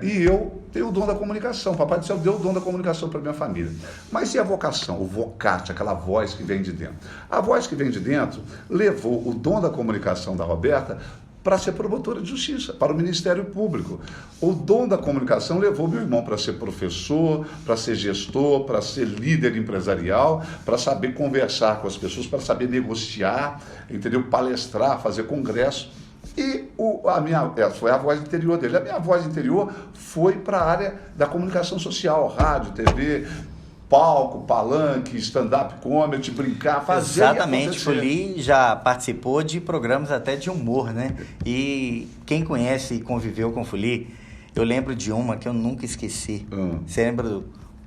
E eu tenho o dom da comunicação. Papai do céu deu o dom da comunicação para minha família. Mas e a vocação? O vocate, aquela voz que vem de dentro. A voz que vem de dentro levou o dom da comunicação da Roberta para ser promotora de justiça, para o Ministério Público. O dom da comunicação levou meu irmão para ser professor, para ser gestor, para ser líder empresarial, para saber conversar com as pessoas, para saber negociar, entendeu? Palestrar, fazer congresso. E foi a voz interior dele. A minha voz interior foi para a área da comunicação social, rádio, TV, palco, palanque, stand-up comedy, brincar, fazer. Exatamente, Fuli já participou de programas até de humor, né? E quem conhece e conviveu com o Fuli, eu lembro de uma que eu nunca esqueci. Você lembra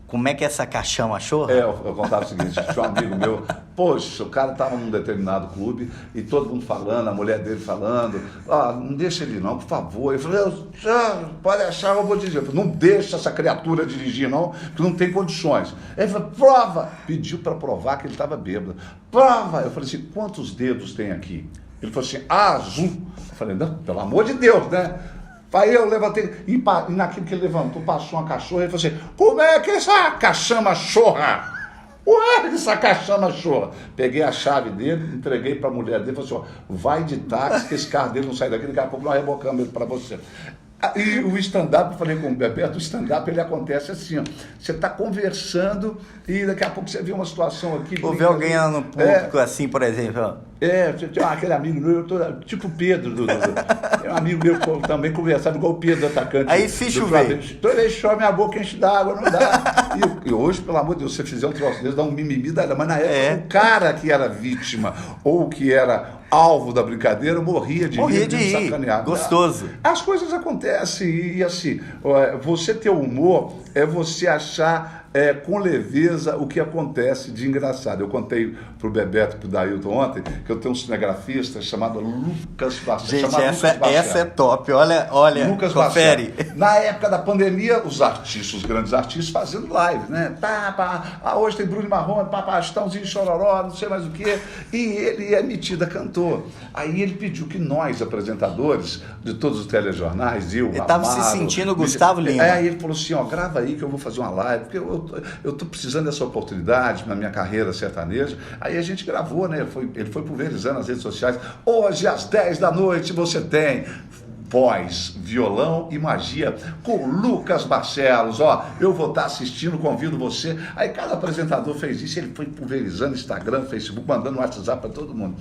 como é que essa caixão achou? Eu contava o seguinte, tinha um amigo meu, poxa, o cara estava num determinado clube e todo mundo falando, a mulher dele falando, não deixa ele não, por favor. Eu falei, pode achar, eu vou dirigir. Eu falei, não deixa essa criatura dirigir não, que não tem condições. Ele falou, prova! Pediu para provar que ele estava bêbado. Prova! Eu falei assim, quantos dedos tem aqui? Ele falou assim, azul. Eu falei, não, pelo amor de Deus, né? Aí eu levantei, e naquilo que ele levantou, passou uma cachorra, ele falou assim, como é que essa caçamba chorra? Ué, essa caçamba chorra. Peguei a chave dele, entreguei para a mulher dele, falei assim, vai de táxi, que esse carro dele não sai daqui, daqui a pouco nós rebocamos ele para você. E o stand-up, eu falei com o Bebeto, o stand-up ele acontece assim, você está conversando e daqui a pouco você vê uma situação aqui. Ou vê alguém no público assim, por exemplo. Aquele amigo meu, tipo o Pedro, é um amigo meu que também conversava igual o Pedro, atacante. Aí se chover. Toda vez chove, minha boca enche d'água, não dá. E hoje, pelo amor de Deus, se você fizer um troço desse, dá um mimimi, mas na época o cara que era vítima ou que era alvo da brincadeira morria de rir, sacaneado. Gostoso. As coisas acontecem e assim, você ter humor é você achar com leveza o que acontece de engraçado. Eu contei pro Bebeto e pro Dailton ontem que eu tenho um cinegrafista chamado Lucas Bastião. Gente, essa é top. Olha, Lucas confere. Bastião. Na época da pandemia, os grandes artistas fazendo live, né? Hoje tem Bruno Marrone, Estãozinho Chororó, não sei mais o quê. E ele é metido a cantor. Aí ele pediu que nós, apresentadores de todos os telejornais, ele estava se sentindo Gustavo Lima. Aí ele falou assim, grava aí que eu vou fazer uma live, porque eu estou precisando dessa oportunidade na minha carreira sertaneja. Aí a gente gravou, né? Ele foi pulverizando nas redes sociais. Hoje, às 10 da noite, você tem voz, violão e magia com Lucas Barcelos. Eu vou estar assistindo, convido você. Aí cada apresentador fez isso, ele foi pulverizando Instagram, Facebook, mandando WhatsApp para todo mundo.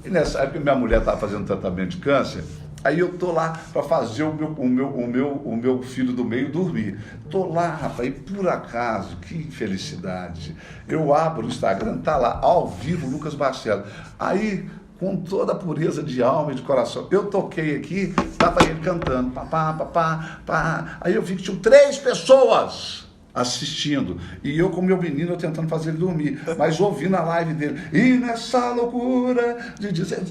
E nessa época minha mulher estava fazendo tratamento de câncer, Aí eu tô lá para fazer o meu filho do meio dormir. Tô lá, rapaz, e por acaso, que felicidade. Eu abro o Instagram, tá lá, ao vivo, Lucas Barcelos. Aí, com toda a pureza de alma e de coração, eu toquei aqui, tava ele cantando, papá, papá, pá. Aí eu vi que tinham 3 pessoas assistindo, e eu com meu menino eu tentando fazer ele dormir, mas ouvindo a live dele, e nessa loucura de dizer,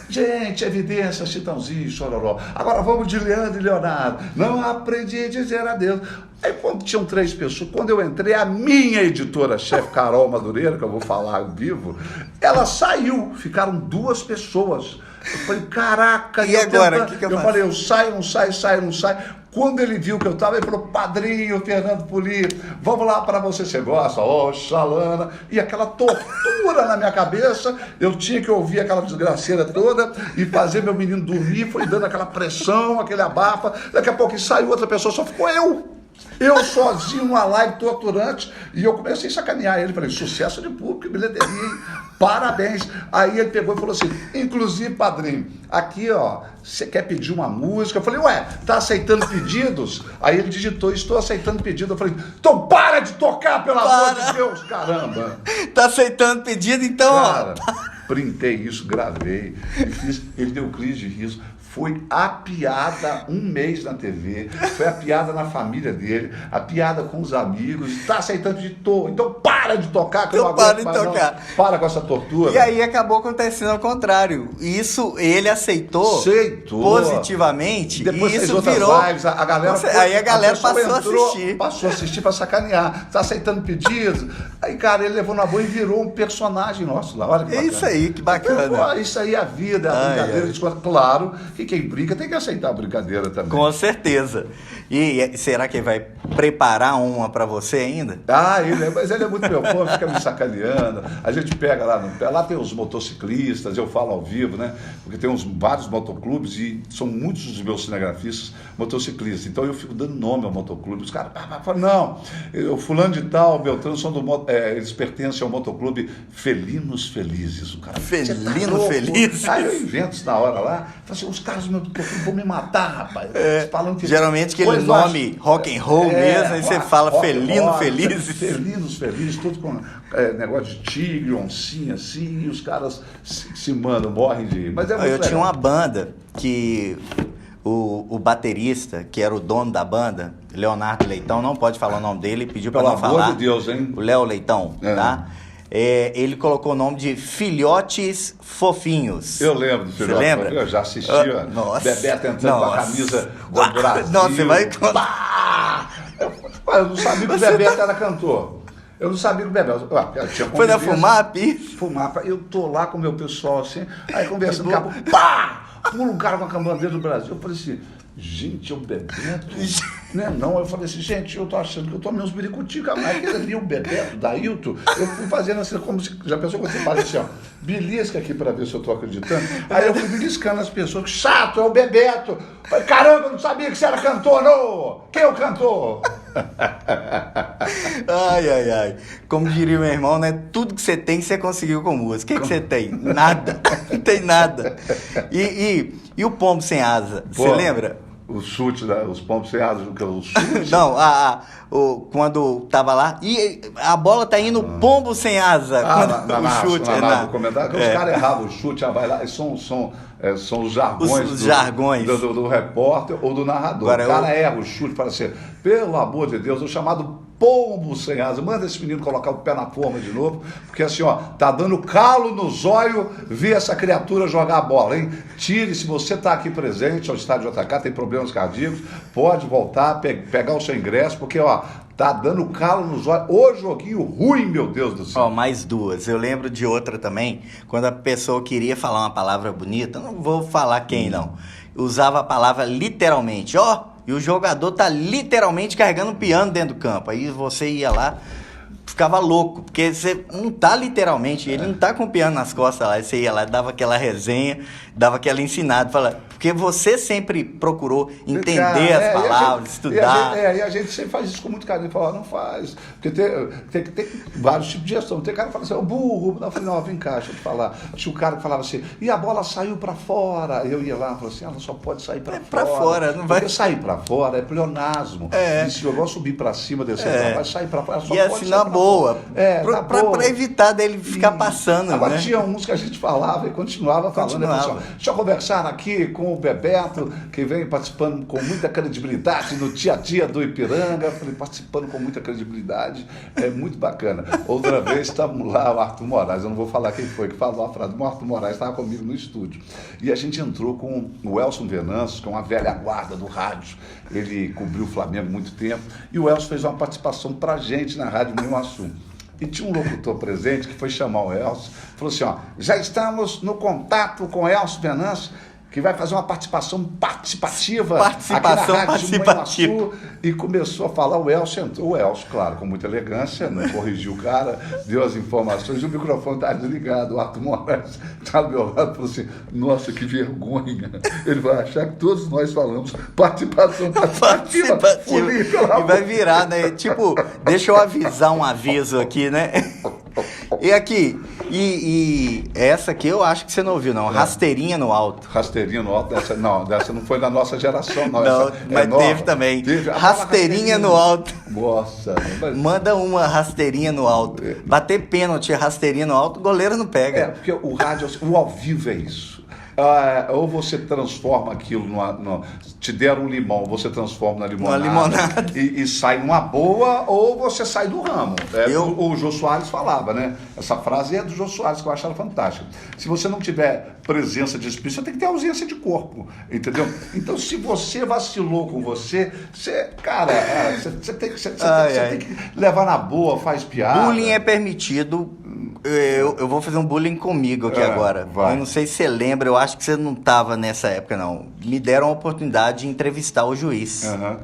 gente, evidência, Chitãozinho, Chororó, agora vamos de Leandro e Leonardo, não aprendi a dizer adeus. Aí quando tinham 3 pessoas, quando eu entrei, a minha editora-chefe, Carol Madureira, que eu vou falar ao vivo, ela saiu, ficaram 2 pessoas. Eu falei, caraca, e agora? Que eu falei, eu saio, não saio, não saio. Quando ele viu que eu estava, ele falou, padrinho Fernando Polito, vamos lá para você gosta? Oxalana. E aquela tortura na minha cabeça, eu tinha que ouvir aquela desgraceira toda e fazer meu menino dormir, foi dando aquela pressão, aquele abafa. Daqui a pouco saiu outra pessoa, só ficou eu sozinho numa live torturante, e eu comecei a sacanear ele, falei, sucesso de público, bilheteria, hein? Parabéns. Aí ele pegou e falou assim, inclusive, padrinho, aqui ó, você quer pedir uma música? Eu falei, ué, tá aceitando pedidos? Aí ele digitou, estou aceitando pedido. Eu falei, então para de tocar, pelo amor de Deus, caramba. Tá aceitando pedido, então, cara, printei isso, gravei, ele deu crise de riso. Foi a piada 1 mês na TV, foi a piada na família dele, a piada com os amigos, está aceitando de então para de tocar, que eu não aguento mais, não. Para com essa tortura. E aí acabou acontecendo ao contrário, isso ele aceitou positivamente, depois e isso outras virou lives, a galera aí a galera passou a assistir para sacanear, está aceitando pedidos, aí cara, ele levou na boa e virou um personagem nosso lá, olha que bacana. Isso aí, que bacana. Isso aí é a vida, a brincadeira, claro, que quem brinca tem que aceitar a brincadeira também. Com certeza. E será que ele vai preparar uma para você ainda? Mas ele é muito meu fã, fica me sacaneando. A gente pega lá tem os motociclistas, eu falo ao vivo, né? Porque tem vários motoclubes e são muitos dos meus cinegrafistas motociclistas. Então eu fico dando nome ao motoclube. Os caras falam, não, o fulano de tal, Beltrano, eles pertencem ao motoclube Felinos Felizes. O cara, Felino Felizes? Aí eu invento isso na hora lá. Falo assim, os caras do meu motoclube vão me matar, rapaz. Falando que geralmente aquele nome rock and roll mesmo, aí você fala Felino Felizes. Felinos Felizes, tudo com negócio de tigre, oncinha, assim, e os caras se mandam, morrem de ir. Mas é muito legal. Tinha uma banda que o baterista, que era o dono da banda, Leonardo Leitão, não pode falar o nome dele, pediu para não falar. Pelo amor de Deus, hein? O Léo Leitão, tá? Ele colocou o nome de Filhotes Fofinhos. Eu lembro do Filhotes. Você lembra? Eu já assisti, ó. Bebeto entrando com a camisa do Brasil. Nossa, você vai contar. Eu não sabia que o Bebeto era cantor. Eu não sabia que o Bebeto... Foi na FUMAP? FUMAP. Eu tô lá com o meu pessoal assim, aí conversando, daqui a pouco, pá! Pula um cara com a bandeira do Brasil. Eu falei assim, gente, é o Bebeto? Não, eu falei assim, gente, eu tô achando que eu tomei uns biricuticos a mais, aquele ali, o Bebeto, da Hilton. Eu fui fazendo assim, como se, já pensou quando você faz assim, ó, belisca aqui pra ver se eu tô acreditando. Aí eu fui beliscando as pessoas, chato, é o Bebeto. Eu falei, caramba, eu não sabia que você era cantor, não! Quem é o cantor? Ai. Como diria meu irmão, né? Tudo que você tem, você conseguiu com música. O que você tem? Nada. Não tem nada. E o Pombo Sem Asa? Você lembra? O chute, os pombos sem asa, o chute. Não, quando tava lá, e a bola tá indo pombo sem asa. O chute. No comentário, os caras erravam o chute, vai lá, são os jargões, os jargões. Do repórter ou do narrador. Agora, o cara erra o chute para ser, pelo amor de Deus, o chamado pombo sem asa. Manda esse menino colocar o pé na forma de novo, porque assim, ó, tá dando calo no zóio ver essa criatura jogar a bola, hein? Tire, se você tá aqui presente ao estádio JK, tem problemas cardíacos, pode voltar, pegar o seu ingresso, porque, ó, tá dando calo no zóio. Ô, joguinho ruim, meu Deus do céu. Ó, mais 2. Eu lembro de outra também, quando a pessoa queria falar uma palavra bonita, não vou falar quem não, usava a palavra literalmente, ó, e o jogador tá literalmente carregando um piano dentro do campo. Aí você ia lá, ficava louco, porque você não tá literalmente, ele não tá com o piano nas costas lá, você ia lá, dava aquela resenha, dava aquela ensinada, porque você sempre procurou entender as palavras, estudar. E a gente sempre faz isso com muito carinho, fala, não faz, porque tem vários tipos de gestão, tem cara que fala assim, burro, eu falei, não, vem cá, deixa eu te falar, tinha um cara que falava assim, e a bola saiu pra fora, eu ia lá e falava assim, ela só pode sair pra fora, não vai... Porque sair pra fora é pleonasmo, e se eu vou subir pra cima, descer pra baixo, sair pra fora, só e pode assim, sair na pra boa, fora. pra evitar dele ficar passando, agora né? tinha uns que a gente falava e continuava falando, assim, deixa eu conversar aqui com o Bebeto, que vem participando com muita credibilidade no dia a dia do Ipiranga. Eu falei, participando com muita credibilidade, é muito bacana. Outra vez estávamos lá, o Arthur Moraes, eu não vou falar quem foi que falou a frase, o Arthur Moraes estava comigo no estúdio. E a gente entrou com o Elson Venâncio, que é uma velha guarda do rádio, ele cobriu o Flamengo há muito tempo, e o Elson fez uma participação pra gente na Rádio Manhuaçu. E tinha um locutor presente que foi chamar o Elcio, falou assim, já estamos no contato com o Elcio Venâncio, que vai fazer uma participação participativa aqui na Rádio Manhuaçu, e começou a falar, o Elcio entrou, o Elcio, claro, com muita elegância, não corrigiu o cara, deu as informações, e o microfone estava desligado, o Arthur Moraes estava do meu lado e falou assim, nossa, que vergonha, ele vai achar que todos nós falamos participação participativa. E vai virar, né? Tipo, deixa eu avisar um aviso aqui, né? E aqui, essa aqui eu acho que você não ouviu, não. Rasteirinha no alto. Rasteirinha no alto, dessa não foi da nossa geração, não. Não, essa mas teve também. Rasteirinha no alto. Nossa. Manda uma rasteirinha no alto. Bater pênalti, rasteirinha no alto, o goleiro não pega. Porque o rádio, o ao vivo é isso. Ou você transforma aquilo te deram um limão, você transforma na limonada. E sai numa boa, ou você sai do ramo. O Jô Soares falava, né? Essa frase é do Jô Soares, que eu achava fantástica. Se você não tiver presença de espírito, você tem que ter ausência de corpo, entendeu? Então, se você vacilou com você tem que levar na boa, faz piada. Bullying é permitido. Eu vou fazer um bullying comigo aqui agora. Vai. Eu não sei se você lembra, eu acho que você não estava nessa época, não. Me deram a oportunidade de entrevistar o juiz. Uhum.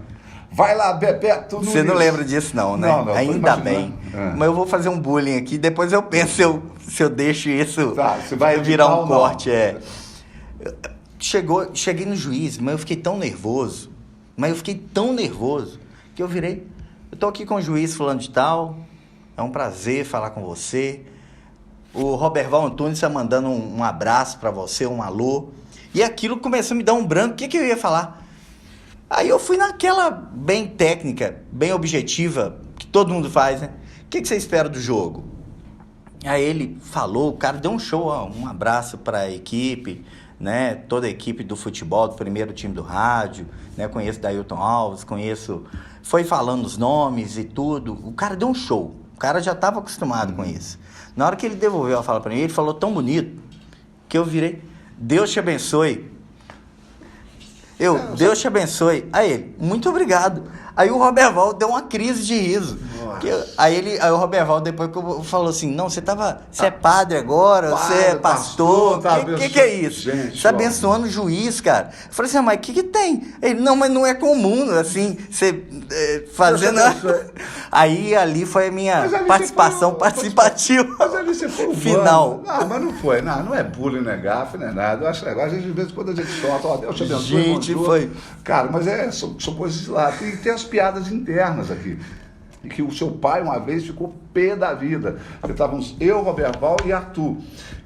Vai lá, Bebeto Nunes. Você não lembra disso, não, né? Não, ainda bem. Mas eu vou fazer um bullying aqui, depois eu penso se eu deixo isso. Você vai virar um corte. Cheguei no juiz, mas eu fiquei tão nervoso. Que eu virei. Eu tô aqui com o juiz fulano de tal. É um prazer falar com você. O Roberval Antunes está mandando um abraço para você, um alô. E aquilo começou a me dar um branco. O que eu ia falar? Aí eu fui naquela bem técnica, bem objetiva, que todo mundo faz, né? O que você espera do jogo? Aí ele falou, o cara deu um show, um abraço para a equipe, né? Toda a equipe do futebol, do primeiro time do rádio, né? Conheço Dailton Alves, foi falando os nomes e tudo. O cara deu um show. O cara já estava acostumado com isso. Na hora que ele devolveu a fala para mim, ele falou tão bonito que eu virei, Deus te abençoe. Deus te abençoe. Aí ele, muito obrigado. Aí o Roberval deu uma crise de riso. Aí o Roberval depois falou assim, não, você é padre agora, você é pastor, o que é isso? Gente, você tá abençoando o juiz, cara. Eu falei assim, mas o que tem? Ele, não, mas não é comum, assim, você fazendo... Aí ali foi a minha participação participativa. Mas ali você foi final. Não, mas não foi, não é bullying, não é gafe, não é nada. Eu acho legal, às vezes, de vez em quando a gente solta, Deus te abençoe. Gente, foi... Cara, mas são coisas de lá. Tem as piadas internas aqui. E que o seu pai, uma vez, ficou pé da vida. Estávamos eu, Roberval e Arthur.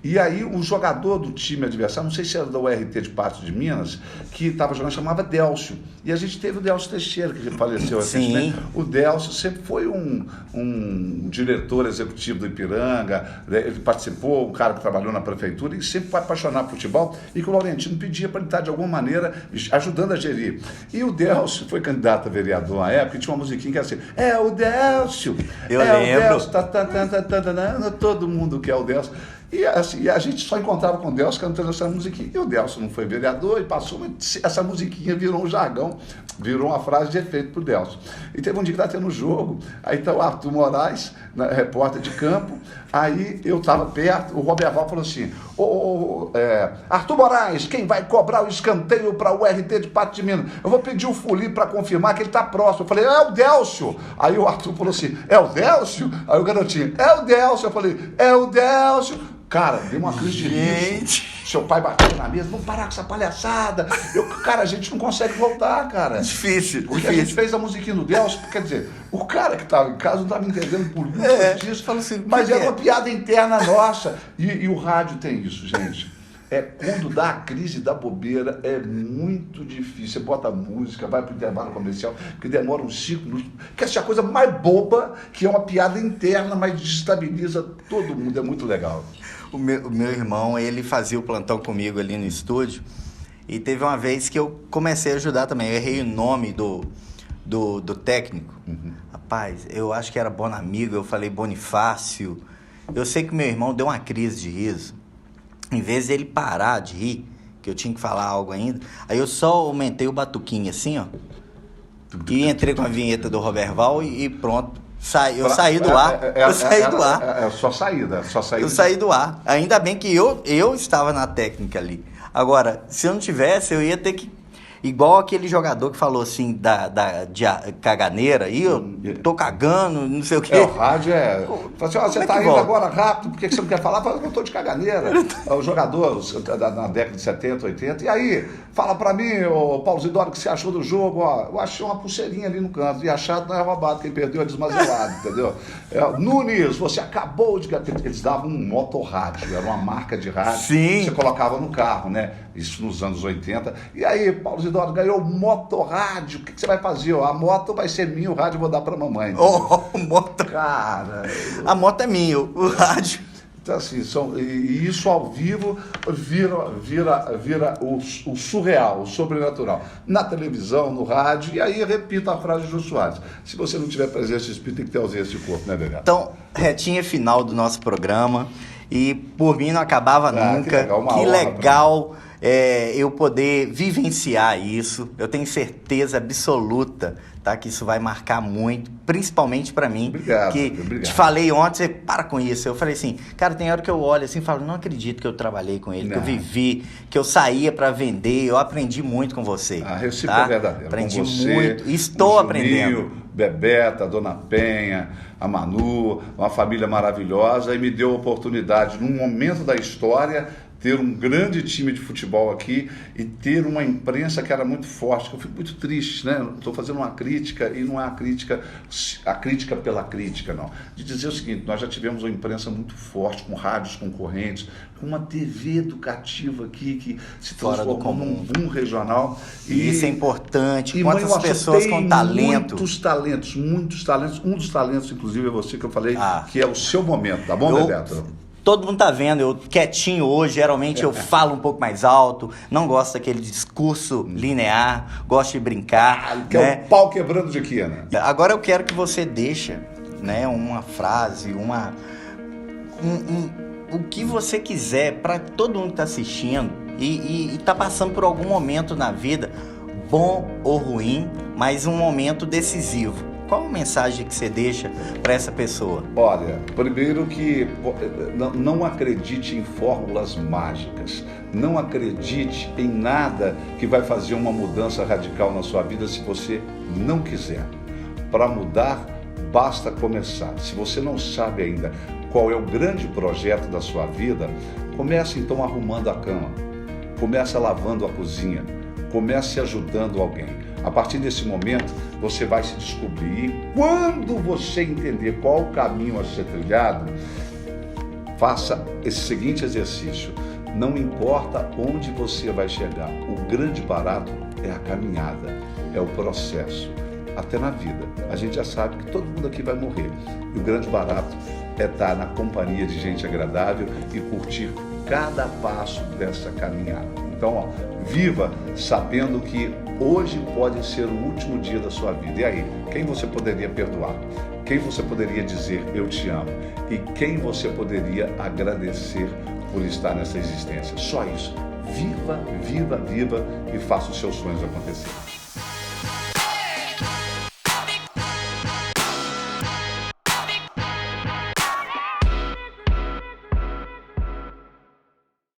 E aí o jogador do time adversário, não sei se era da URT de Patos de Minas, que estava jogando, chamava Délcio. E a gente teve o Délcio Teixeira, que faleceu recentemente. O Délcio sempre foi um diretor executivo do Ipiranga, ele participou, um cara que trabalhou na prefeitura, e sempre foi apaixonado por futebol, e que o Laurentino pedia para ele estar, de alguma maneira, ajudando a gerir. E o Délcio foi candidato a vereador na época, e tinha uma musiquinha que era assim, o Délcio, eu lembro. O Délcio, todo mundo quer o Délcio. E assim, a gente só encontrava com o Delcio cantando essa musiquinha. E o Delcio não foi vereador e passou, mas essa musiquinha virou um jargão, virou uma frase de efeito pro Delcio. E teve um dia que tá tendo jogo, aí tá o Arthur Moraes, repórter de campo, aí eu tava perto, o Roberval falou assim, Arthur Moraes, quem vai cobrar o escanteio para o RT de Pato de Minas? Eu vou pedir o Fuli para confirmar que ele tá próximo. Eu falei, é o Delcio. Aí o Arthur falou assim, é o Delcio? Aí o garotinho, é o Delcio. Eu falei, é o Delcio. Cara, deu uma crise de riso. Seu pai bateu na mesa, vamos parar com essa palhaçada. Cara, a gente não consegue voltar, cara. Difícil. Porque a gente fez a musiquinha do Delcio, quer dizer, o cara que estava em casa não estava entendendo por muito disso. Assim, mas era uma piada interna nossa. E o rádio tem isso, gente. Quando dá a crise da bobeira, é muito difícil. Você bota a música, vai para o intervalo comercial, que demora uns 5 minutos. Quer ser a coisa mais boba, que é uma piada interna, mas desestabiliza todo mundo. É muito legal. O meu irmão, ele fazia o plantão comigo ali no estúdio, e teve uma vez que eu comecei a ajudar também. Eu errei o nome do técnico. Rapaz, eu acho que era Bonamigo, eu falei Bonifácio. Eu sei que o meu irmão deu uma crise de riso. Em vez dele parar de rir, que eu tinha que falar algo ainda, aí eu só aumentei o batuquinho assim, ó, e entrei com a vinheta do Roberval e pronto. Eu saí do ar. Só saída. Eu saí do ar. Ainda bem que eu estava na técnica ali. Agora, se eu não tivesse, eu ia ter que... Igual aquele jogador que falou assim de caganeira, aí eu tô cagando, não sei o quê. O rádio fala assim, você tá indo agora rápido, por que você não quer falar? Fala, eu tô de caganeira. O jogador na década de 70, 80, e aí, fala pra mim, Paulo Zidoro, o que você achou do jogo? Ó, eu achei uma pulseirinha ali no canto, e achado não é roubado, quem perdeu é desmazelado, entendeu? Nunes, você acabou de... Eles davam um motorrádio, era uma marca de rádio. Sim. Que você colocava no carro, né? Isso nos anos 80. E aí, Paulo Zidoro ganhou motorrádio. O que você vai fazer? A moto vai ser minha, o rádio eu vou dar pra mamãe. Moto. Cara... A moto é minha, o rádio. Então, assim, e isso ao vivo vira o surreal, o sobrenatural. Na televisão, no rádio, e aí repito a frase de Jô Soares. Se você não tiver presença de espírito, tem que ter ausência de corpo, né, Dedé? Então, retinha final do nosso programa. E por mim não acabava nunca. Que legal eu poder vivenciar isso. Eu tenho certeza absoluta, tá, que isso vai marcar muito, principalmente para mim. Obrigado. Te falei ontem, você para com isso. Eu falei assim, cara, tem hora que eu olho assim e falo, não acredito que eu trabalhei com ele, que eu vivi, que eu saía para vender. Eu aprendi muito com você. A recíproca é verdadeira. Aprendi com você, muito. Estou aprendendo. Bebeta, Dona Penha, a Manu, uma família maravilhosa, e me deu a oportunidade, num momento da história, ter um grande time de futebol aqui e ter uma imprensa que era muito forte. Eu fico muito triste, né? Estou fazendo uma crítica, e não é a crítica pela crítica, não. De dizer o seguinte, nós já tivemos uma imprensa muito forte, com rádios concorrentes, com uma TV educativa aqui, que se transformou num boom regional. E isso é importante. Quantas pessoas com talento. Muitos talentos. Um dos talentos, inclusive, é você que eu falei, que é o seu momento, tá bom, Bebeto? Todo mundo tá vendo, eu quietinho hoje, geralmente eu falo um pouco mais alto, não gosto daquele discurso linear, gosto de brincar. Que é o pau quebrando de quina. Agora eu quero que você deixe, né, uma frase, o que você quiser para todo mundo que tá assistindo e tá passando por algum momento na vida, bom ou ruim, mas um momento decisivo. Qual a mensagem que você deixa para essa pessoa? Olha, primeiro que não acredite em fórmulas mágicas. Não acredite em nada que vai fazer uma mudança radical na sua vida se você não quiser. Para mudar, basta começar. Se você não sabe ainda qual é o grande projeto da sua vida, comece então arrumando a cama. Comece lavando a cozinha. Comece ajudando alguém. A partir desse momento, você vai se descobrir. E quando você entender qual o caminho a ser trilhado, faça esse seguinte exercício. Não importa onde você vai chegar, o grande barato é a caminhada, é o processo. Até na vida. A gente já sabe que todo mundo aqui vai morrer. E o grande barato é estar na companhia de gente agradável e curtir cada passo dessa caminhada. Então, viva sabendo que Hoje pode ser o último dia da sua vida. E aí, quem você poderia perdoar? Quem você poderia dizer eu te amo? E quem você poderia agradecer por estar nessa existência? Só isso. Viva, viva, viva e faça os seus sonhos acontecer.